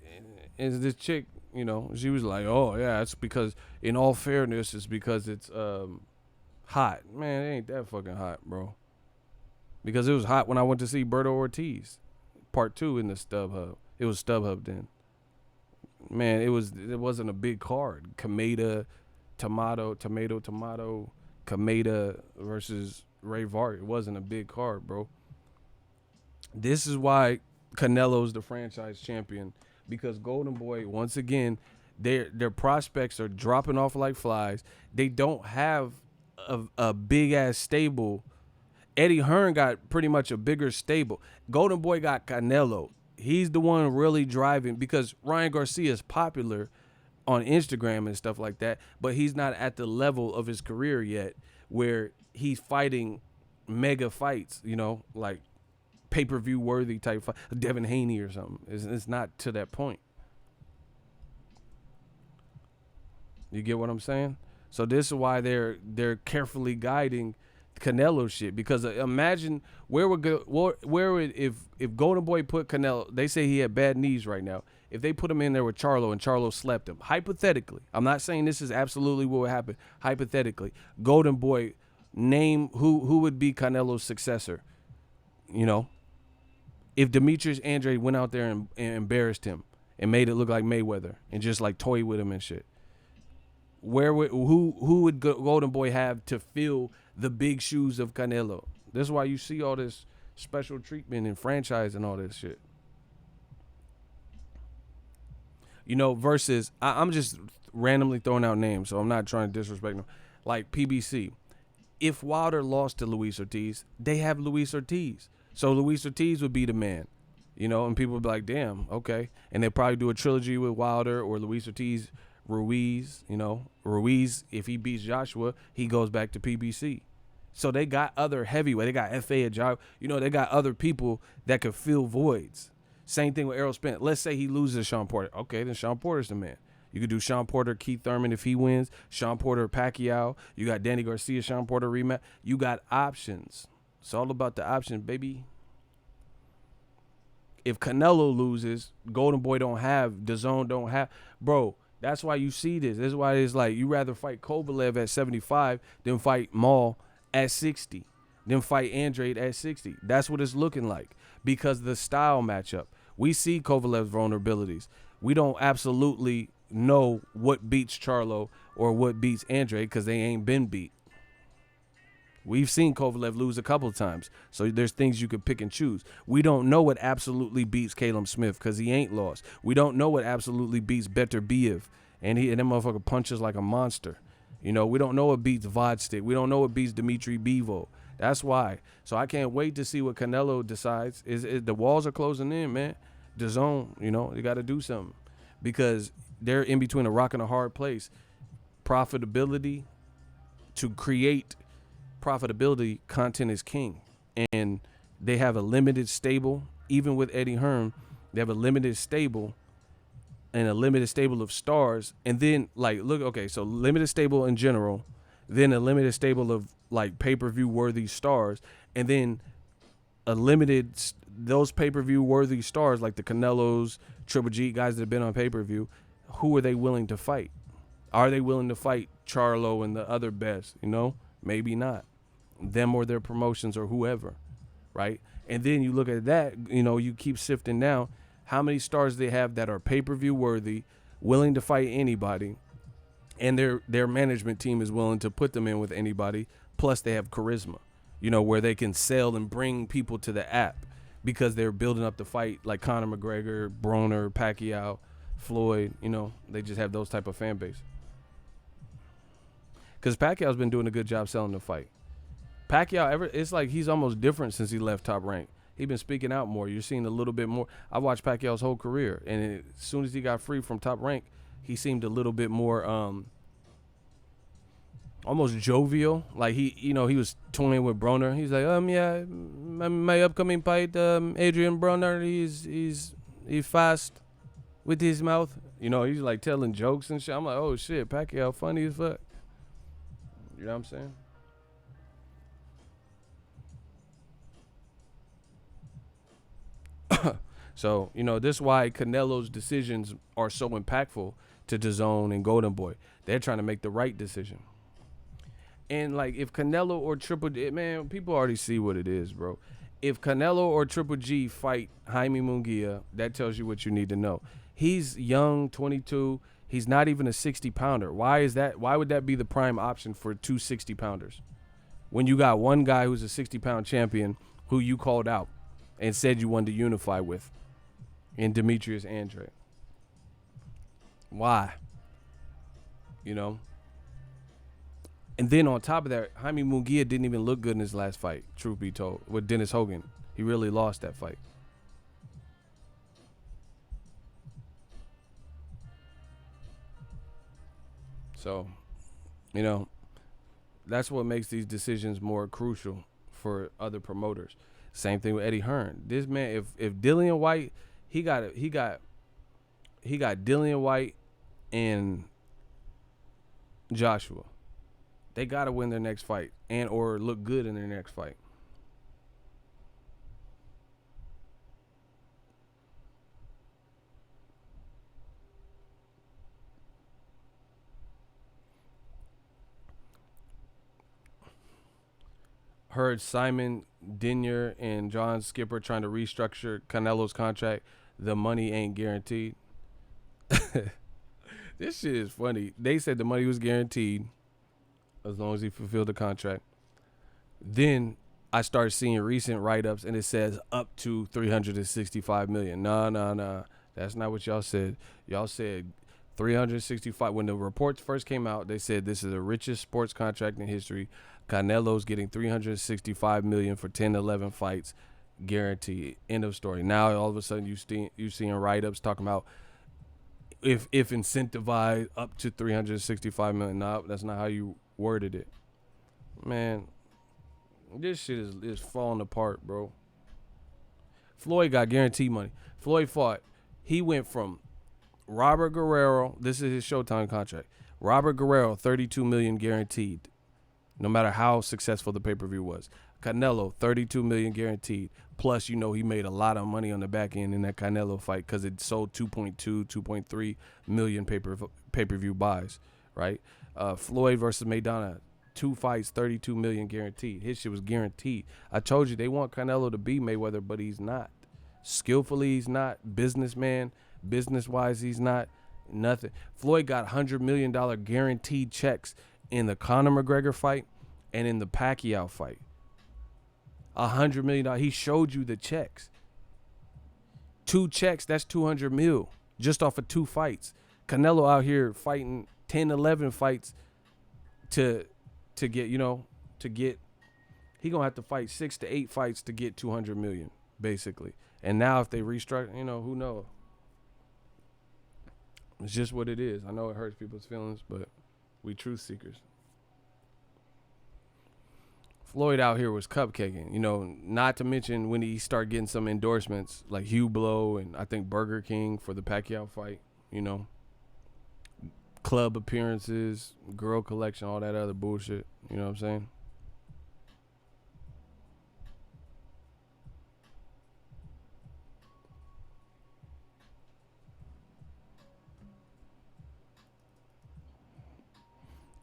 And this chick, she was like, oh, yeah, it's because, in all fairness, it's because it's hot. Man, it ain't that fucking hot, bro. Because it was hot when I went to see Berto Ortiz, part 2 in the StubHub. It was StubHub then. Man, it wasn't a big card. Comeda, tomato, Comeda versus Ray Vargas. It wasn't a big card, bro. This is why Canelo's the franchise champion, because Golden Boy, once again, their prospects are dropping off like flies. They don't have a big ass stable. Eddie Hearn got pretty much a bigger stable. Golden Boy got Canelo. He's the one really driving, because Ryan Garcia is popular on Instagram and stuff like that, but he's not at the level of his career yet where he's fighting mega fights, like pay-per-view worthy type fight, Devin Haney or something. It's not to that point. You get what I'm saying? So this is why they're carefully guiding Canelo shit, because imagine where would if Golden Boy put Canelo, they say he had bad knees right now. If they put him in there with Charlo and Charlo slept him, hypothetically, I'm not saying this is absolutely what would happen. Hypothetically, Golden Boy, name who would be Canelo's successor. If Demetrius Andrade went out there and embarrassed him and made it look like Mayweather and just like toy with him and shit, who would Golden Boy have to fill the big shoes of Canelo? That's why you see all this special treatment and franchise and all this shit. Versus, I'm just randomly throwing out names, so I'm not trying to disrespect them. Like PBC. If Wilder lost to Luis Ortiz, they have Luis Ortiz. So Luis Ortiz would be the man, and people would be like, damn, okay. And they'll probably do a trilogy with Wilder or Luis Ortiz, Ruiz, Ruiz, if he beats Joshua, he goes back to PBC. So they got other heavyweight. They got F.A. Ajayi. They got other people that could fill voids. Same thing with Errol Spence. Let's say he loses to Sean Porter. Okay, then Sean Porter's the man. You could do Sean Porter, Keith Thurman if he wins. Sean Porter, Pacquiao. You got Danny Garcia, Sean Porter rematch. You got options. It's all about the options, baby. If Canelo loses, Golden Boy don't have, DAZN don't have. Bro, that's why you see this. This is why it's like you rather fight Kovalev at 75 than fight Maul at 60. Then fight Andrade at 60. That's what it's looking like because the style matchup. We see Kovalev's vulnerabilities. We don't absolutely know what beats Charlo or what beats Andre because they ain't been beat. We've seen Kovalev lose a couple of times, so there's things you could pick and choose. We don't know what absolutely beats Caleb Smith because he ain't lost. We don't know what absolutely beats Better Biev, and that motherfucker punches like a monster. You know, we don't know what beats Vodstick. We don't know what beats Dimitri Bivol. That's why. So I can't wait to see what Canelo decides. The walls are closing in, man. DAZN, you know, they got to do something because they're in between a rock and a hard place. Profitability, to create profitability, content is king. And they have a limited stable. Even with Eddie Hearn, they have a limited stable and a limited stable of stars. And then, like, look, okay, so limited stable in general, then a limited stable of, like, pay-per-view worthy stars, and then a limited, those pay-per-view worthy stars, like the Canelos, Triple G, guys that have been on pay-per-view, who are they willing to fight? Are they willing to fight Charlo and the other best, you know? Maybe not. Them or their promotions or whoever, right? And then you look at that, you know, you keep sifting down how many stars they have that are pay-per-view worthy, willing to fight anybody, and their management team is willing to put them in with anybody, plus they have charisma, you know, where they can sell and bring people to the app because they're building up the fight like Conor McGregor, Broner, Pacquiao, Floyd, you know, they just have those type of fan base. Because Pacquiao's been doing a good job selling the fight. Pacquiao, it's like he's almost different since he left Top Rank. He's been speaking out more. You're seeing a little bit more. I watched Pacquiao's whole career, and as soon as he got free from Top Rank, he seemed a little bit more almost jovial. Like he was toying with Broner. He's like, yeah, my upcoming fight, Adrian Broner, he's fast with his mouth. You know, he's like telling jokes and shit. I'm like, oh shit, Pacquiao funny as fuck. You know what I'm saying? So, you know, this is why Canelo's decisions are so impactful to DAZN and GOLDENBOY. They're trying to make the right decision. And, like, if Canelo or Triple G, man, people already see what it is, bro. If Canelo or Triple G fight Jaime Munguia, that tells you what you need to know. He's young, 22. He's not even a 60-pounder. Why is that? Why would that be the prime option for two 60-pounders? When you got one guy who's a 60-pound champion who you called out and said you wanted to unify with in Demetrius Andre. Why? You know? And then on top of that, Jaime Munguia didn't even look good in his last fight, truth be told, with Dennis Hogan. He really lost that fight. So, you know, that's what makes these decisions more crucial for other promoters. Same thing with Eddie Hearn. This man, if Dillian White, he got Dillian White and Joshua. They gotta win their next fight and or look good in their next fight. Heard Simon Dinier and John Skipper trying to restructure Canelo's contract. The money ain't guaranteed. This shit is funny. They said the money was guaranteed as long as he fulfilled the contract. Then I started seeing recent write-ups, and it says up to $365 million. Nah. That's not what y'all said. Y'all said 365. When the reports first came out, they said this is the richest sports contract in history. Canelo's getting $365 million for 10, 11 fights, guaranteed. End of story. Now all of a sudden you seeing write-ups talking about if incentivized up to $365 million. No, that's not how you worded it. Man, this shit is falling apart, bro. Floyd got guaranteed money. Floyd fought. He went from Robert Guerrero. This is his Showtime contract. Robert Guerrero, $32 million guaranteed, no matter how successful the pay-per-view was. Canelo, $32 million guaranteed. Plus, you know, he made a lot of money on the back end in that Canelo fight because it sold 2.3 million pay-per-view buys, right? Floyd versus Maidana, 2 fights, $32 million guaranteed. His shit was guaranteed. I told you they want Canelo to be Mayweather, but he's not. Skillfully, he's not. Businessman, Business-wise, he's not. Nothing. Floyd got $100 million guaranteed checks in the Conor McGregor fight and in the Pacquiao fight. $100 million. He showed you the checks. 2 checks, that's $200 million just off of 2 fights. Canelo out here fighting 10, 11 fights to get, he gonna have to fight 6 to 8 fights to get $200 million, basically. And now if they restructure, who knows? It's just what it is. I know it hurts people's feelings, but we truth seekers. Floyd out here was cupcaking, not to mention when he started getting some endorsements like Hugh Blow and I think Burger King for the Pacquiao fight, club appearances, girl collection, all that other bullshit. You know what I'm saying?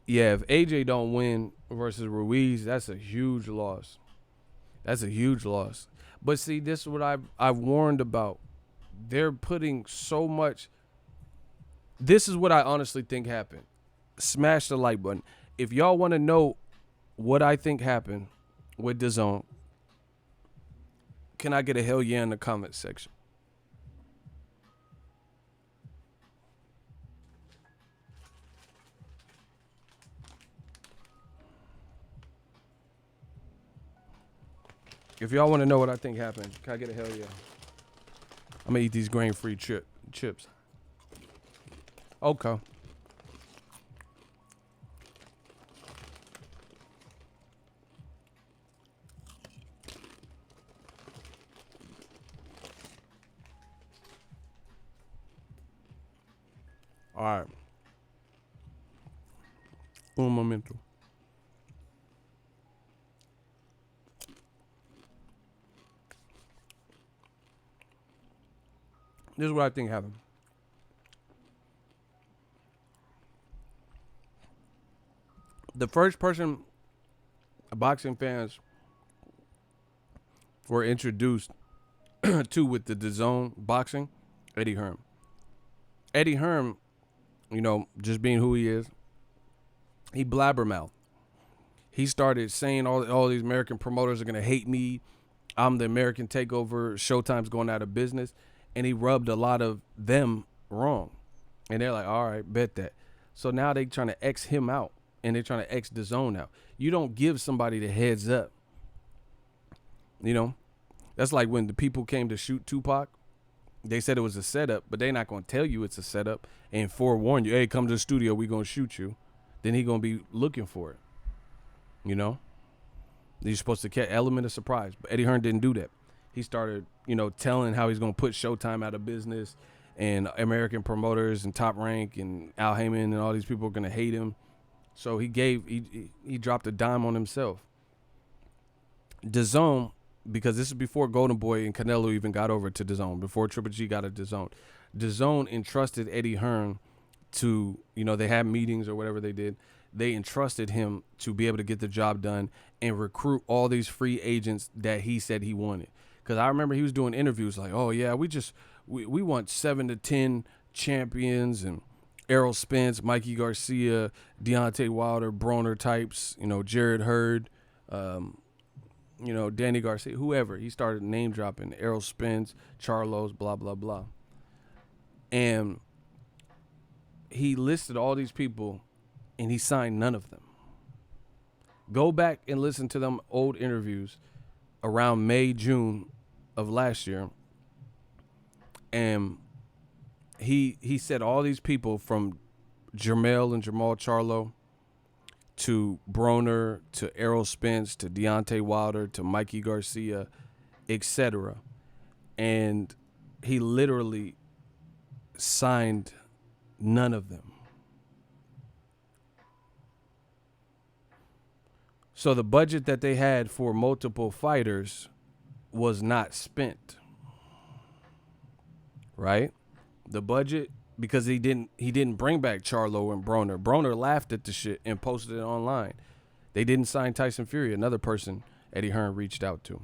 Yeah, if AJ don't win versus Ruiz, that's a huge loss. That's a huge loss. But see, this is what I've warned about. They're putting so much. This is what I honestly think happened. Smash the like button. If y'all want to know what I think happened with DAZN, can I get a hell yeah in the comment section? If y'all want to know what I think happened, can I get a hell yeah? I'm going to eat these grain-free chips. Okay. All right. Un momento. This is what I think happened. The first person boxing fans were introduced to with the DAZN boxing, Eddie Hearn. Eddie Hearn, just being who he is, he blabbermouthed. He started saying all these American promoters are going to hate me. I'm the American takeover. Showtime's going out of business. And he rubbed a lot of them wrong. And they're like, all right, bet that. So now they trying to X him out. And they're trying to X DAZN out. You don't give somebody the heads up. That's like when the people came to shoot Tupac. They said it was a setup, but they're not going to tell you it's a setup and forewarn you, hey, come to the studio, we going to shoot you. Then he going to be looking for it. You're supposed to catch element of surprise. But Eddie Hearn didn't do that. He started, telling how he's going to put Showtime out of business and American promoters and Top Rank and Al Heyman and all these people are going to hate him. So he dropped a dime on himself. DAZN, because this is before GOLDENBOY and Canelo even got over to DAZN, before Triple G got a DAZN. DAZN entrusted Eddie Hearn to, they had meetings or whatever they did. They entrusted him to be able to get the job done and recruit all these free agents that he said he wanted. Because I remember he was doing interviews like, oh, yeah, we want 7 to 10 champions and Errol Spence, Mikey Garcia, Deontay Wilder, Broner types, Jared Hurd, Danny Garcia, whoever. He started name dropping Errol Spence, Charlos, blah, blah, blah. And he listed all these people and he signed none of them. Go back and listen to them old interviews around May, June of last year. And he said all these people from Jermell and Jamal Charlo to Broner to Errol Spence to Deontay Wilder to Mikey Garcia, etc. And he literally signed none of them. So the budget that they had for multiple fighters was not spent. Right? The budget, because he didn't bring back Charlo and Broner. Broner laughed at the shit and posted it online. They didn't sign Tyson Fury, another person Eddie Hearn reached out to.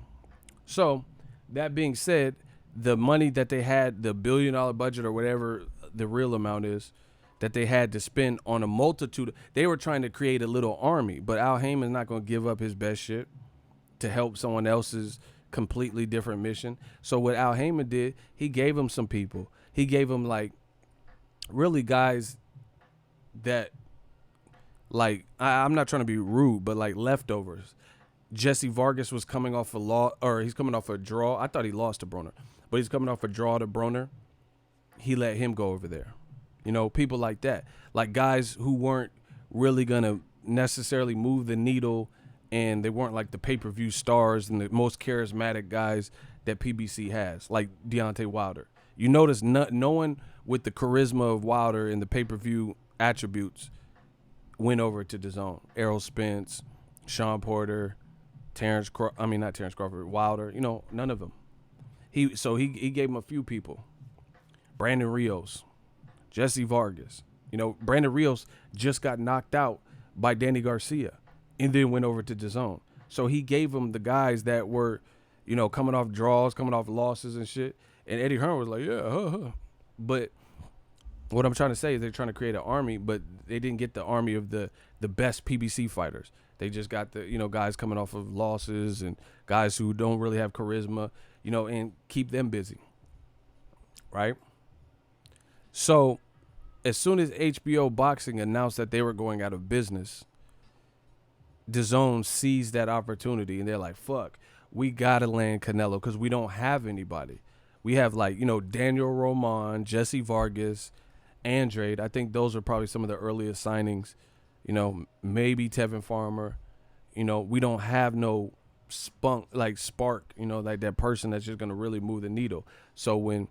So, that being said, the money that they had, the $1 billion budget or whatever the real amount is, that they had to spend on a multitude. They were trying to create a little army, but Al Heyman's not going to give up his best shit to help someone else's completely different mission. So what Al Heyman did, he gave him some people. He gave him like really guys that like, I'm not trying to be rude, but like leftovers. Jesse Vargas was coming off he's coming off a draw. I thought he lost to Broner, but he's coming off a draw to Broner. He let him go over there. You know, people like that. Like guys who weren't really going to necessarily move the needle, and they weren't like the pay-per-view stars and the most charismatic guys that PBC has, like Deontay Wilder. You notice no one with the charisma of Wilder and the pay-per-view attributes went over to DAZN. Errol Spence, Sean Porter, not Terrence Crawford, Wilder, you know, none of them. He gave him a few people. Brandon Rios, Jesse Vargas. You know, Brandon Rios just got knocked out by Danny Garcia and then went over to DAZN. So he gave him the guys that were, you know, coming off draws, coming off losses and shit. And Eddie Hearn was like, yeah, But what I'm trying to say is they're trying to create an army, but they didn't get the army of the best PBC fighters. They just got the, you know, guys coming off of losses and guys who don't really have charisma, you know, and keep them busy. Right? So as soon as HBO Boxing announced that they were going out of business, DAZN seized that opportunity and they're like, fuck, we got to land Canelo because we don't have anybody. We have like, you know, Daniel Roman, Jesse Vargas, Andrade. I think those are probably some of the earliest signings. You know, maybe Tevin Farmer. You know, we don't have no spark, you know, like that person that's just going to really move the needle. So when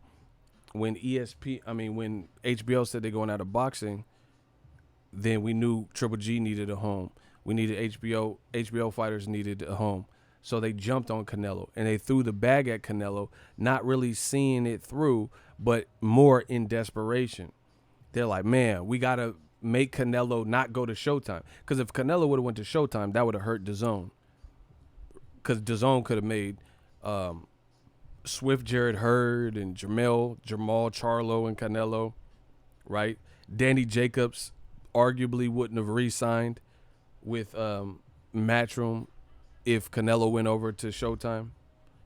HBO said they're going out of boxing, then we knew Triple G needed a home. We needed HBO fighters needed a home. So they jumped on Canelo and they threw the bag at Canelo, not really seeing it through, but more in desperation. They're like, man, we got to make Canelo not go to Showtime. Because if Canelo would have went to Showtime, that would have hurt DAZN. Because DAZN could have made Swift Jared Hurd and Jamal Charlo and Canelo, right? Danny Jacobs arguably wouldn't have re-signed with Matchroom if Canelo went over to Showtime.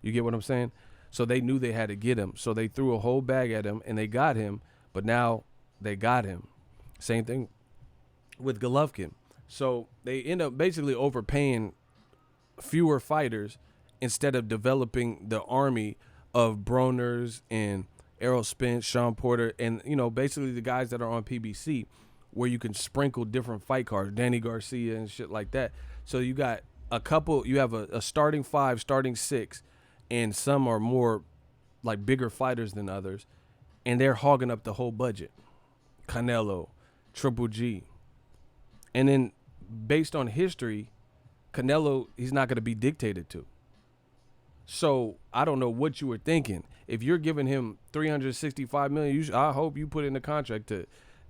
You get what I'm saying? So they knew they had to get him. So they threw a whole bag at him and they got him, but now they got him. Same thing with Golovkin. So they end up basically overpaying fewer fighters instead of developing the army of Broners and Errol Spence, Sean Porter, and, you know, basically the guys that are on PBC where you can sprinkle different fight cards, Danny Garcia and shit like that. So you got you have a starting 5, starting 6, and some are more like bigger fighters than others, and they're hogging up the whole budget. Canelo, Triple G. And then based on history, Canelo, he's not going to be dictated to. So I don't know what you were thinking. If you're giving him $365 million, I hope you put in the contract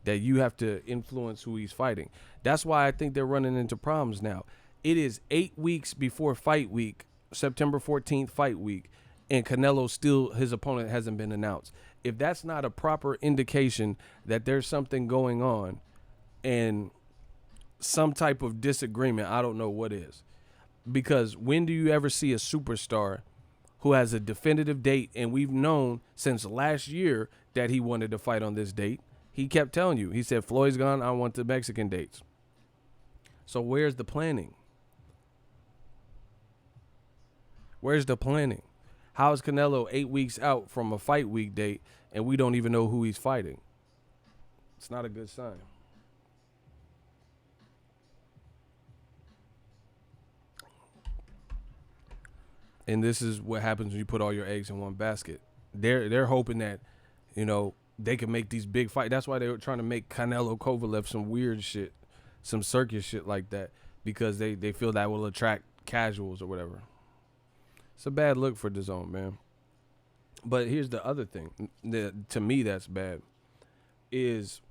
that you have to influence who he's fighting. That's why I think they're running into problems now. It is 8 weeks before fight week, September 14th fight week, and Canelo still, his opponent hasn't been announced. If that's not a proper indication that there's something going on and some type of disagreement, I don't know what is. Because when do you ever see a superstar who has a definitive date, and we've known since last year that he wanted to fight on this date? He kept telling you. He said, Floyd's gone, I want the Mexican dates. So where's the planning? Where's the planning? How is Canelo 8 weeks out from a fight week date and we don't even know who he's fighting? It's not a good sign. And this is what happens when you put all your eggs in one basket. They're hoping that, you know, they can make these big fights. That's why they were trying to make Canelo Kovalev some weird shit, some circus shit like that, because they feel that will attract casuals or whatever. It's a bad look for DAZN, man. But here's the other thing to me that's bad is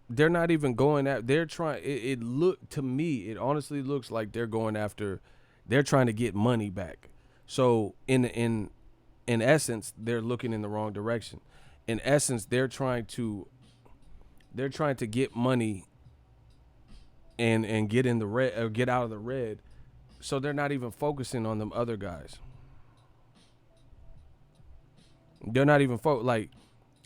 they're not even going at. They're trying. It honestly looks like they're going after. They're trying to get money back. So in in essence, they're looking in the wrong direction. In essence, they're trying to get money and get in the red or get out of the red. So they're not even focusing on them other guys. They're not even like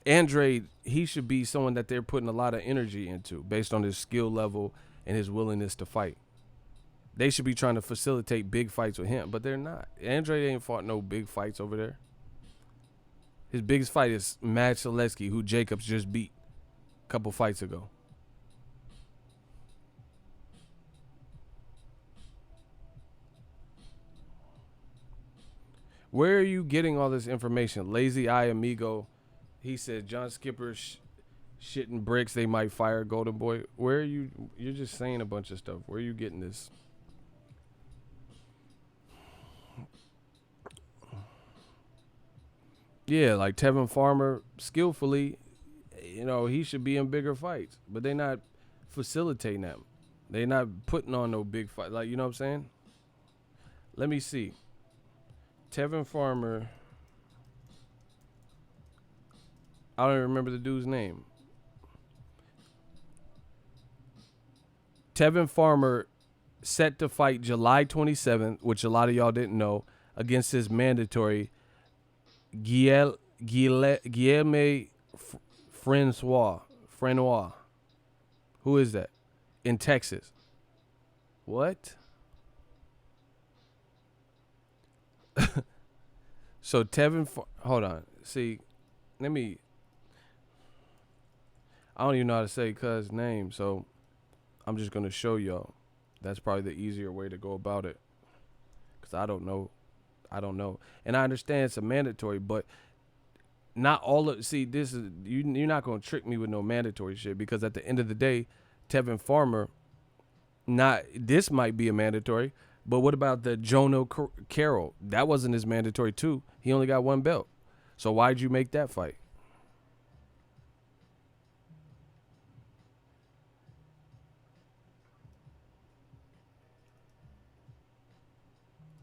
Andre. He should be someone that they're putting a lot of energy into based on his skill level and his willingness to fight. They should be trying to facilitate big fights with him, but they're not. Andre ain't fought no big fights over there. His biggest fight is Matt Selesky, who Jacobs just beat a couple fights ago. Where are you getting all this information? Lazy Eye Amigo, he said John Skipper shitting bricks. They might fire Golden Boy. Where are you? You're just saying a bunch of stuff. Where are you getting this? Yeah, like Tevin Farmer, skillfully, he should be in bigger fights, but they're not facilitating them. They're not putting on no big fight. Like, you know what I'm saying? Let me see. Tevin Farmer. I don't even remember the dude's name. Tevin Farmer set to fight July 27th, which a lot of y'all didn't know, against his mandatory Guilherme Frenois. Who is that? In Texas. What? So hold on. See, I don't even know how to say cuz name, so I'm just going to show y'all. That's probably the easier way to go about it. Cuz I don't know. And I understand it's a mandatory, but not all of this is you're not going to trick me with no mandatory shit, because at the end of the day, Tevin Farmer, this might be a mandatory, but what about the Jono Carroll? That wasn't his mandatory too. He only got one belt. So why'd you make that fight?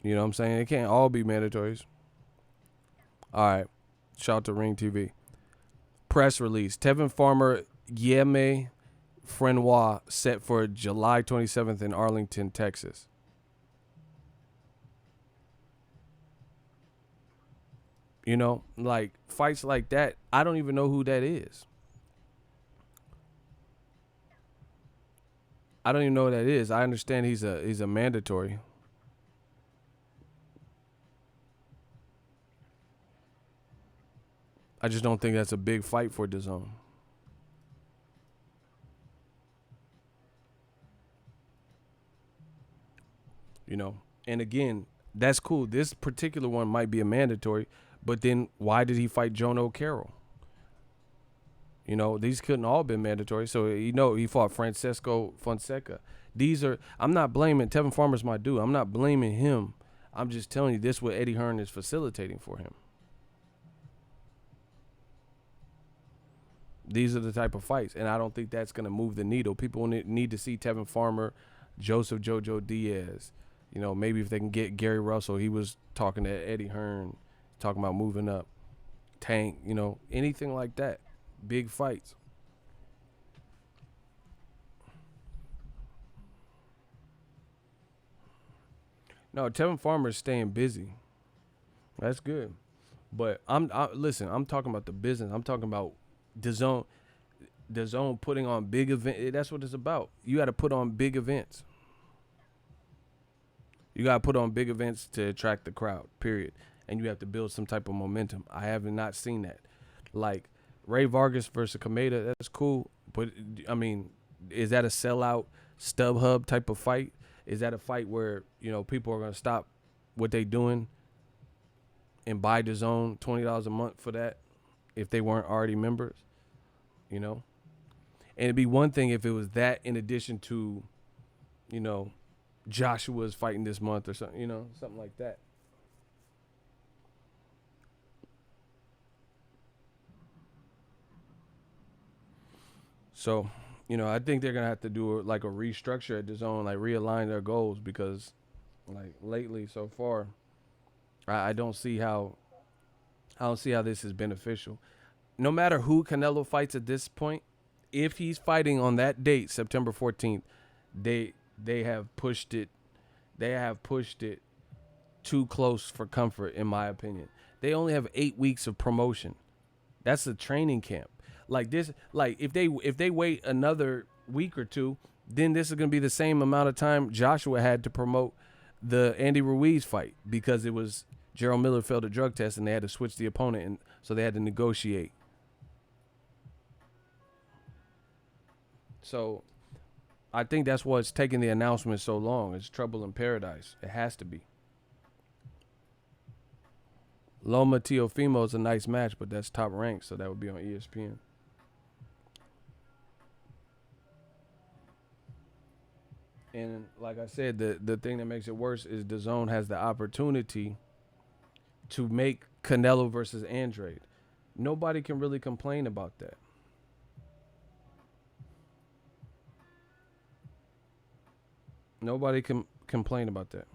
You know what I'm saying? It can't all be mandatories. All right. Shout out to Ring TV. Press release. Tevin Farmer, Guilherme Frenois set for July 27th in Arlington, Texas. Like fights like that, I don't even know who that is. I don't even know who that is. I understand he's a mandatory. I just don't think that's a big fight for DAZN. And again, that's cool. This particular one might be a mandatory, but then why did he fight Jono Carroll? These couldn't all been mandatory. So, he fought Francesco Fonseca. I'm not blaming, Tevin Farmer's my dude. I'm not blaming him. I'm just telling you this is what Eddie Hearn is facilitating for him. These are the type of fights, and I don't think that's going to move the needle. People need to see Tevin Farmer, Joseph Jojo Diaz. Maybe if they can get Gary Russell. He was talking to Eddie Hearn, talking about moving up. Tank, anything like that. Big fights. No, Tevin Farmer is staying busy. That's good. But listen, I'm talking about the business. I'm talking about DAZN putting on big events. That's what it's about. You got to put on big events. You got to put on big events to attract the crowd, period. And you have to build some type of momentum. I have not seen that. Like Ray Vargas versus Comeda, that's cool. But, is that a sellout StubHub type of fight? Is that a fight where, people are going to stop what they doing and buy DAZN $20 a month for that if they weren't already members? And it'd be one thing if it was that in addition to, Joshua's fighting this month or something, something like that. So, I think they're going to have to do a restructure at DAZN, like realign their goals, because lately so far, I don't see how I don't see how this is beneficial. No matter who Canelo fights at this point, if he's fighting on that date, September 14th, they have pushed it. They have pushed it too close for comfort, in my opinion. They only have 8 weeks of promotion. That's a training camp. Like this, like if they wait another week or two, then this is gonna be the same amount of time Joshua had to promote the Andy Ruiz fight, because it was Gerald Miller failed a drug test and they had to switch the opponent, and so they had to negotiate. So I think that's what's taking the announcement so long. It's trouble in paradise. It has to be. Loma Teofimo is a nice match, but that's top ranked, so that would be on ESPN. And like I said, the thing that makes it worse is DAZN has the opportunity to make Canelo versus Andrade. Nobody can really complain about that. Nobody can complain about that.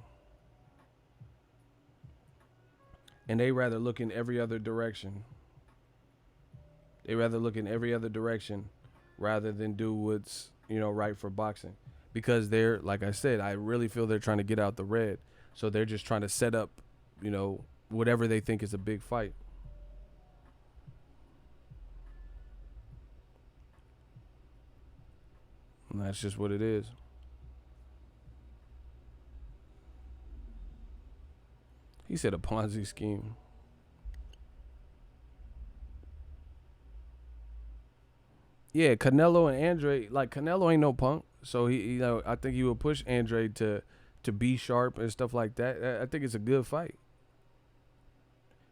And they rather look in every other direction. They rather look in every other direction rather than do what's, right for boxing. Because they're, like I said, I really feel they're trying to get out the red. So they're just trying to set up, whatever they think is a big fight. And that's just what it is. He said a Ponzi scheme. Yeah, Canelo and Andre, like Canelo ain't no punk, so he, I think he would push Andre to be sharp and stuff like that. I think it's a good fight,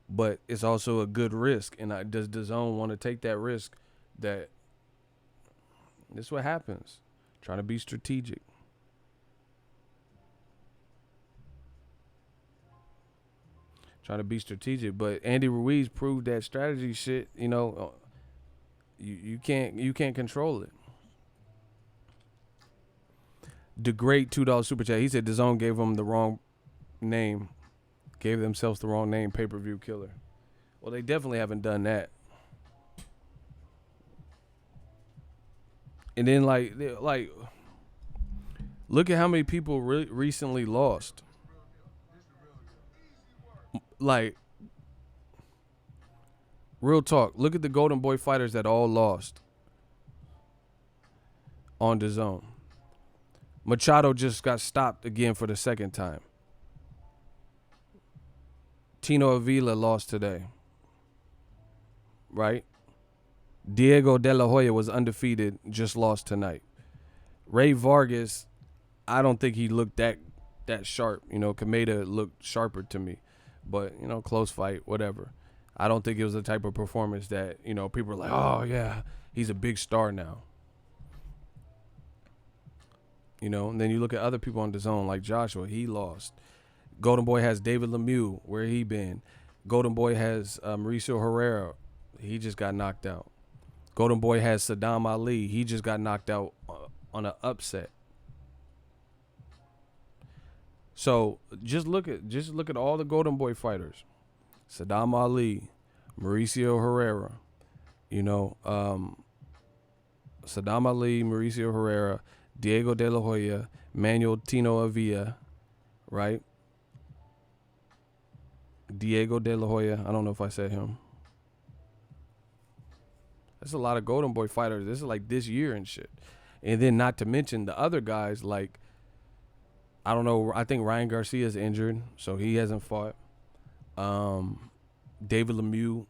but it's also a good risk. And does DAZN want to take that risk? That this is what happens. Trying to be strategic. Trying to be strategic, but Andy Ruiz proved that strategy shit. You can't control it. The great $2 super chat. He said DAZN gave him the wrong name, gave themselves the wrong name. Pay-per-view killer. Well, they definitely haven't done that. And then like look at how many people recently lost. Like, real talk. Look at the Golden Boy fighters that all lost on DAZN. Machado just got stopped again for the second time. Tino Avila lost today. Right? Diego De La Hoya was undefeated, just lost tonight. Ray Vargas, I don't think he looked that sharp. Comeda looked sharper to me. But, close fight, whatever. I don't think it was the type of performance that, people are like, oh, yeah, he's a big star now. And then you look at other people on DAZN, like Joshua, he lost. Golden Boy has David Lemieux, where he been. Golden Boy has Mauricio Herrera. He just got knocked out. Golden Boy has Saddam Ali. He just got knocked out on an upset. So just look at all the Golden Boy fighters. Saddam Ali, Mauricio Herrera, Saddam Ali, Mauricio Herrera, Diego De La Hoya, Manuel Tino Avila, right? Diego De La Hoya. I don't know if I said him. That's a lot of Golden Boy fighters. This is like this year and shit. And then not to mention the other guys like, I don't know. I think Ryan Garcia is injured, so he hasn't fought. David Lemieux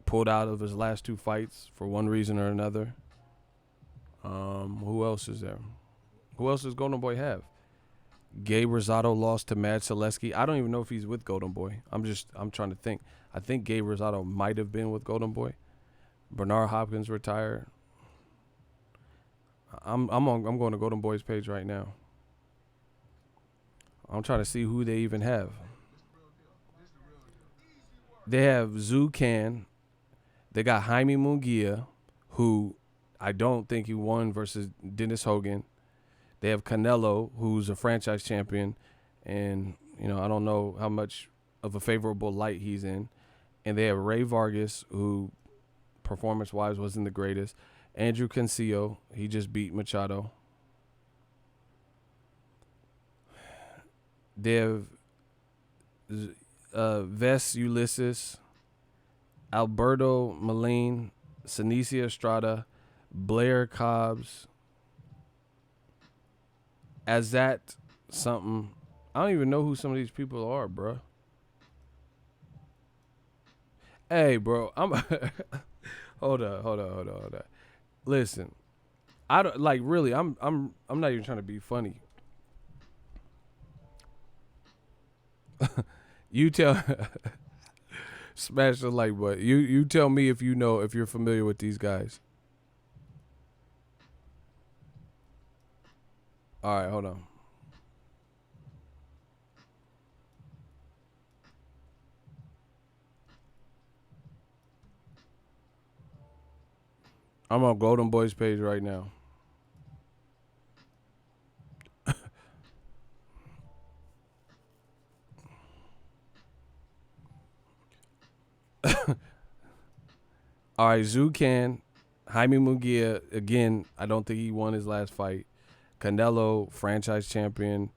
pulled out of his last 2 fights for one reason or another. Who else is there? Who else does Golden Boy have? Gabe Rosado lost to Mad Selesky. I don't even know if he's with Golden Boy. I'm trying to think. I think Gabe Rosado might have been with Golden Boy. Bernard Hopkins retired. I'm going to Golden Boy's page right now. I'm trying to see who they even have. They have Zhu Can. They got Jaime Munguia, who I don't think he won versus Dennis Hogan. They have Canelo, who's a franchise champion, and I don't know how much of a favorable light he's in. And they have Ray Vargas, who performance-wise wasn't the greatest. Andrew Cancio, he just beat Machado. They have Ves Ulysses, Alberto Maline, Senicia Estrada, Blair Cobbs. As that something, I don't even know who some of these people are, bro. Hey, bro, I'm hold up. Listen, I don't like really. I'm not even trying to be funny. You tell smash the like button. You tell me if you know if you're familiar with these guys. All right, hold on. I'm on Golden Boy's page right now. All right, Zucan, Jaime Munguia, again, I don't think he won his last fight. Canelo, franchise champion.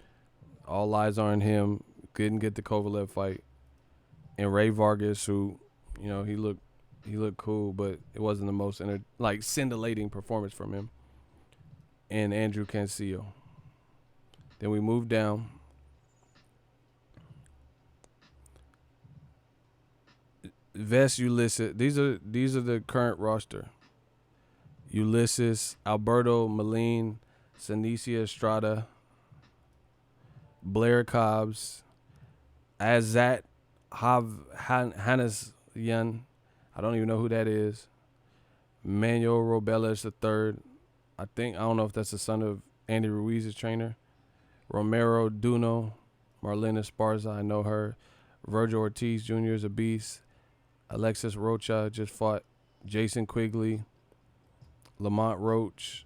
All eyes are on him. Couldn't get the Kovalev fight. And Ray Vargas, who, he looked cool, but it wasn't the most scintillating performance from him. And Andrew Cancio. Then we moved down. Ves Ulysses. These are the current roster. Ulysses, Alberto Maline, Senicia Estrada, Blair Cobbs, Azat Hanasyan. I don't even know who that is. Manuel Robeles III. I don't know if that's the son of Andy Ruiz's trainer. Romero Duno, Marlena Esparza, I know her. Virgil Ortiz Jr. is a beast. Alexis Rocha just fought. Jason Quigley, Lamont Roach,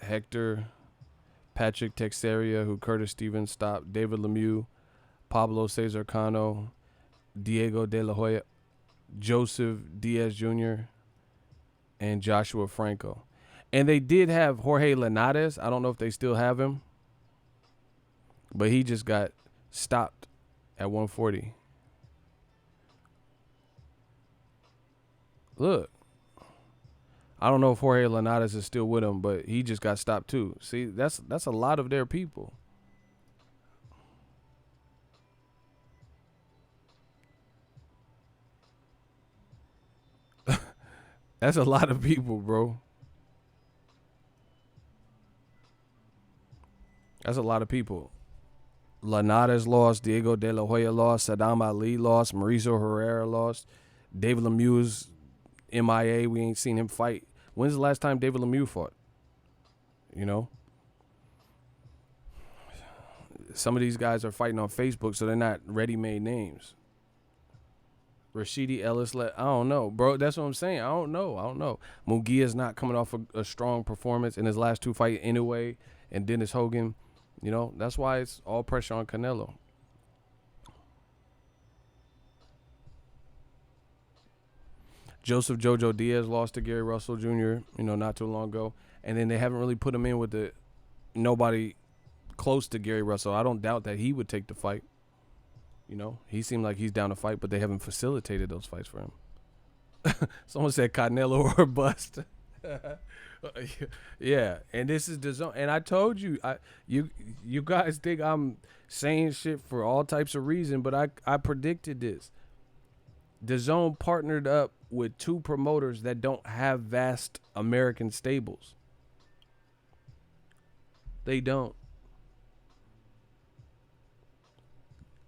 Hector, Patrick Texeria, who Curtis Stevens stopped, David Lemieux, Pablo Cesar Cano, Diego De La Hoya, Joseph Diaz Jr., and Joshua Franco. And they did have Jorge Linares. I don't know if they still have him, but he just got stopped at 140. Look, I don't know if Jorge Linares is still with him, but he just got stopped too. See, that's a lot of their people. That's a lot of people, bro. That's a lot of people. Linares lost. Diego De La Hoya lost. Saddam Ali lost. Mauricio Herrera lost. David Lemieux's MIA. We ain't seen him fight. When's the last time David Lemieux fought? Some of these guys are fighting on Facebook, so they're not ready-made names. Rashidi Ellis, I don't know, bro. That's what I'm saying. I don't know. Munguia's not coming off a strong performance in his last two fights anyway. And Dennis Hogan, that's why it's all pressure on Canelo. Joseph Jojo Diaz lost to Gary Russell Jr., not too long ago. And then they haven't really put him in with nobody close to Gary Russell. I don't doubt that he would take the fight. He seemed like he's down to fight, but they haven't facilitated those fights for him. Someone said Canelo or bust. Yeah, and this is DAZN. And I told you, you guys think I'm saying shit for all types of reason, but I predicted this. DAZN partnered up with two promoters that don't have vast American stables. They don't.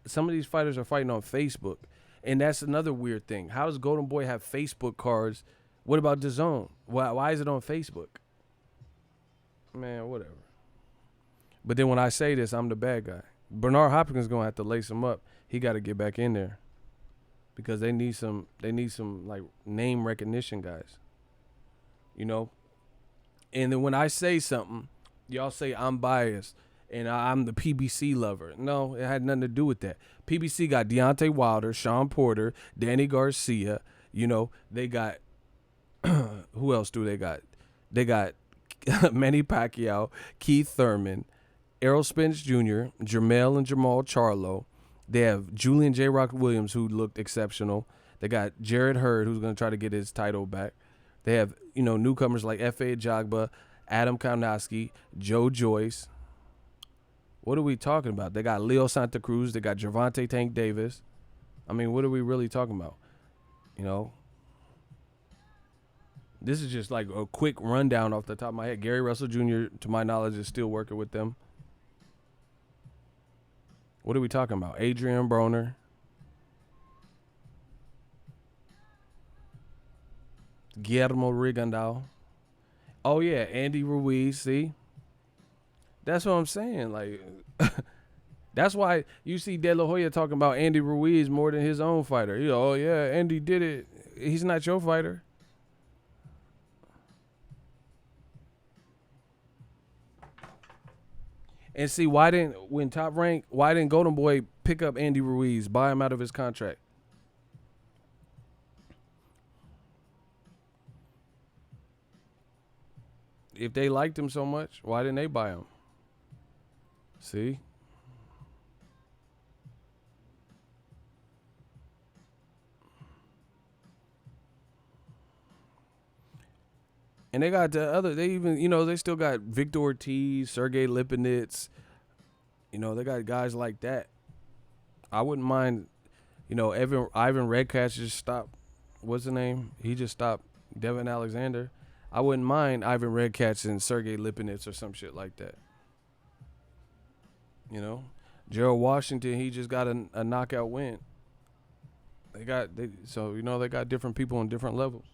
Some of these fighters are fighting on Facebook, and that's another weird thing. How does Golden Boy have Facebook cards? What about DAZN? Why is it on Facebook? Man, whatever. But then when I say this, I'm the bad guy. Bernard Hopkins is gonna have to lace him up. He got to get back in there because they need some like name recognition guys. And then when I say something, y'all say I'm biased. and I'm the PBC lover. No, it had nothing to do with that. PBC got Deontay Wilder, Sean Porter, Danny Garcia. You know, they got who else do they got? They got Manny Pacquiao, Keith Thurman, Errol Spence Jr., Jermell and Jamal Charlo. They have Julian J. Rock Williams, who looked exceptional. They got Jared Hurd, who's going to try to get his title back. They have, newcomers like F.A. Jagba, Adam Kaunowski, Joe Joyce. What are we talking about? They got Leo Santa Cruz. They got Gervonta Tank Davis. I mean, what are we really talking about? This is just like a quick rundown off the top of my head. Gary Russell Jr., to my knowledge, is still working with them. What are we talking about? Adrian Broner. Guillermo Rigondeaux. Oh, yeah, Andy Ruiz, see? That's what I'm saying. Like, that's why you see De La Hoya talking about Andy Ruiz more than his own fighter. Oh, yeah, Andy did it. He's not your fighter. And see, why didn't Golden Boy pick up Andy Ruiz, buy him out of his contract? If they liked him so much, why didn't they buy him? See? And they got they still got Victor Ortiz, Sergey Lipinets. They got guys like that. I wouldn't mind, Ivan Redcatch just stopped. What's the name? He just stopped Devin Alexander. I wouldn't mind Ivan Redcatch and Sergey Lipinets or some shit like that. Gerald Washington, he just got a knockout win. They got different people on different levels.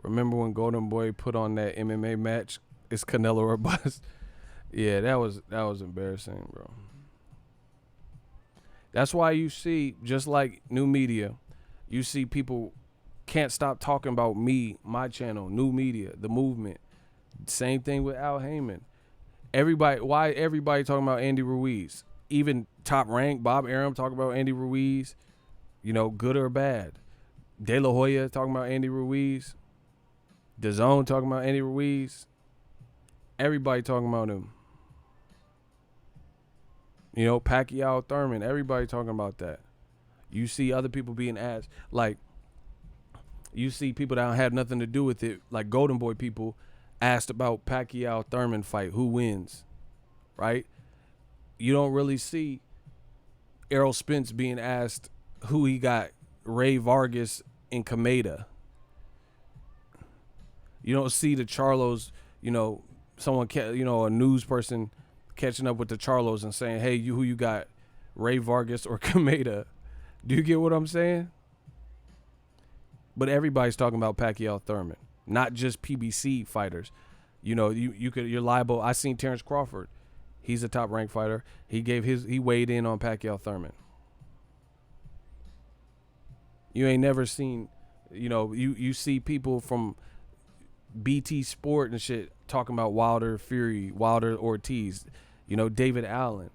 Remember when Golden Boy put on that MMA match? It's Canelo or bust. Yeah, that was embarrassing, bro. That's why you see, just like new media, you see people can't stop talking about me, my channel, new media, the movement. Same thing with Al Heyman. Why everybody talking about Andy Ruiz? Even Top Rank, Bob Arum talking about Andy Ruiz. Good or bad. De La Hoya talking about Andy Ruiz. DAZN talking about Andy Ruiz. Everybody talking about him. Pacquiao, Thurman. Everybody talking about that. You see other people being asked. Like, you see people that don't have nothing to do with it. Like Golden Boy people asked about Pacquiao, Thurman fight. Who wins? Right? You don't really see Errol Spence being asked who he got Ray Vargas and Comeda. You don't see the Charlos, someone, a news person catching up with the Charlos and saying, hey, who you got, Ray Vargas or Comeda? Do you get what I'm saying? But everybody's talking about Pacquiao Thurman, not just PBC fighters. You're liable. I seen Terrence Crawford. He's a top ranked fighter. He weighed in on Pacquiao Thurman. You ain't never seen, you see people from BT Sport and shit talking about Wilder Fury, Wilder Ortiz, David Allen.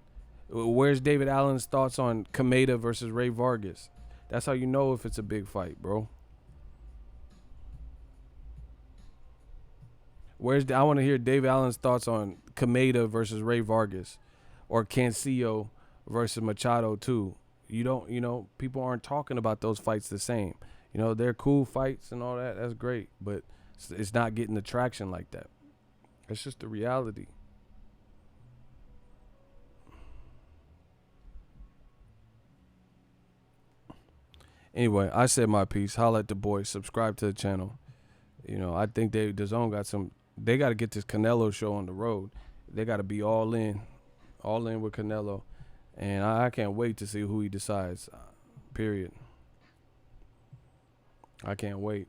Where's David Allen's thoughts on Comeda versus Ray Vargas? That's how you know if it's a big fight, bro. I want to hear David Allen's thoughts on Comeda versus Ray Vargas or Cancillo versus Machado too. People aren't talking about those fights the same. They're cool fights and all that. That's great, but it's not getting the traction like that. It's just the reality. Anyway, I said my piece. Holla at the boys. Subscribe to the channel. I think DAZN got some. They got to get this Canelo show on the road. They got to be all in with Canelo, and I can't wait to see who he decides. Period. I can't wait.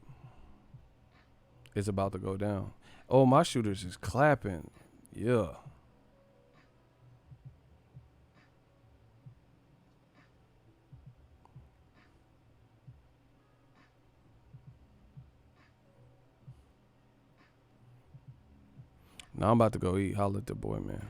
It's about to go down. Oh, my shooters is clapping. Yeah. Now I'm about to go eat. Holla at the boy, man.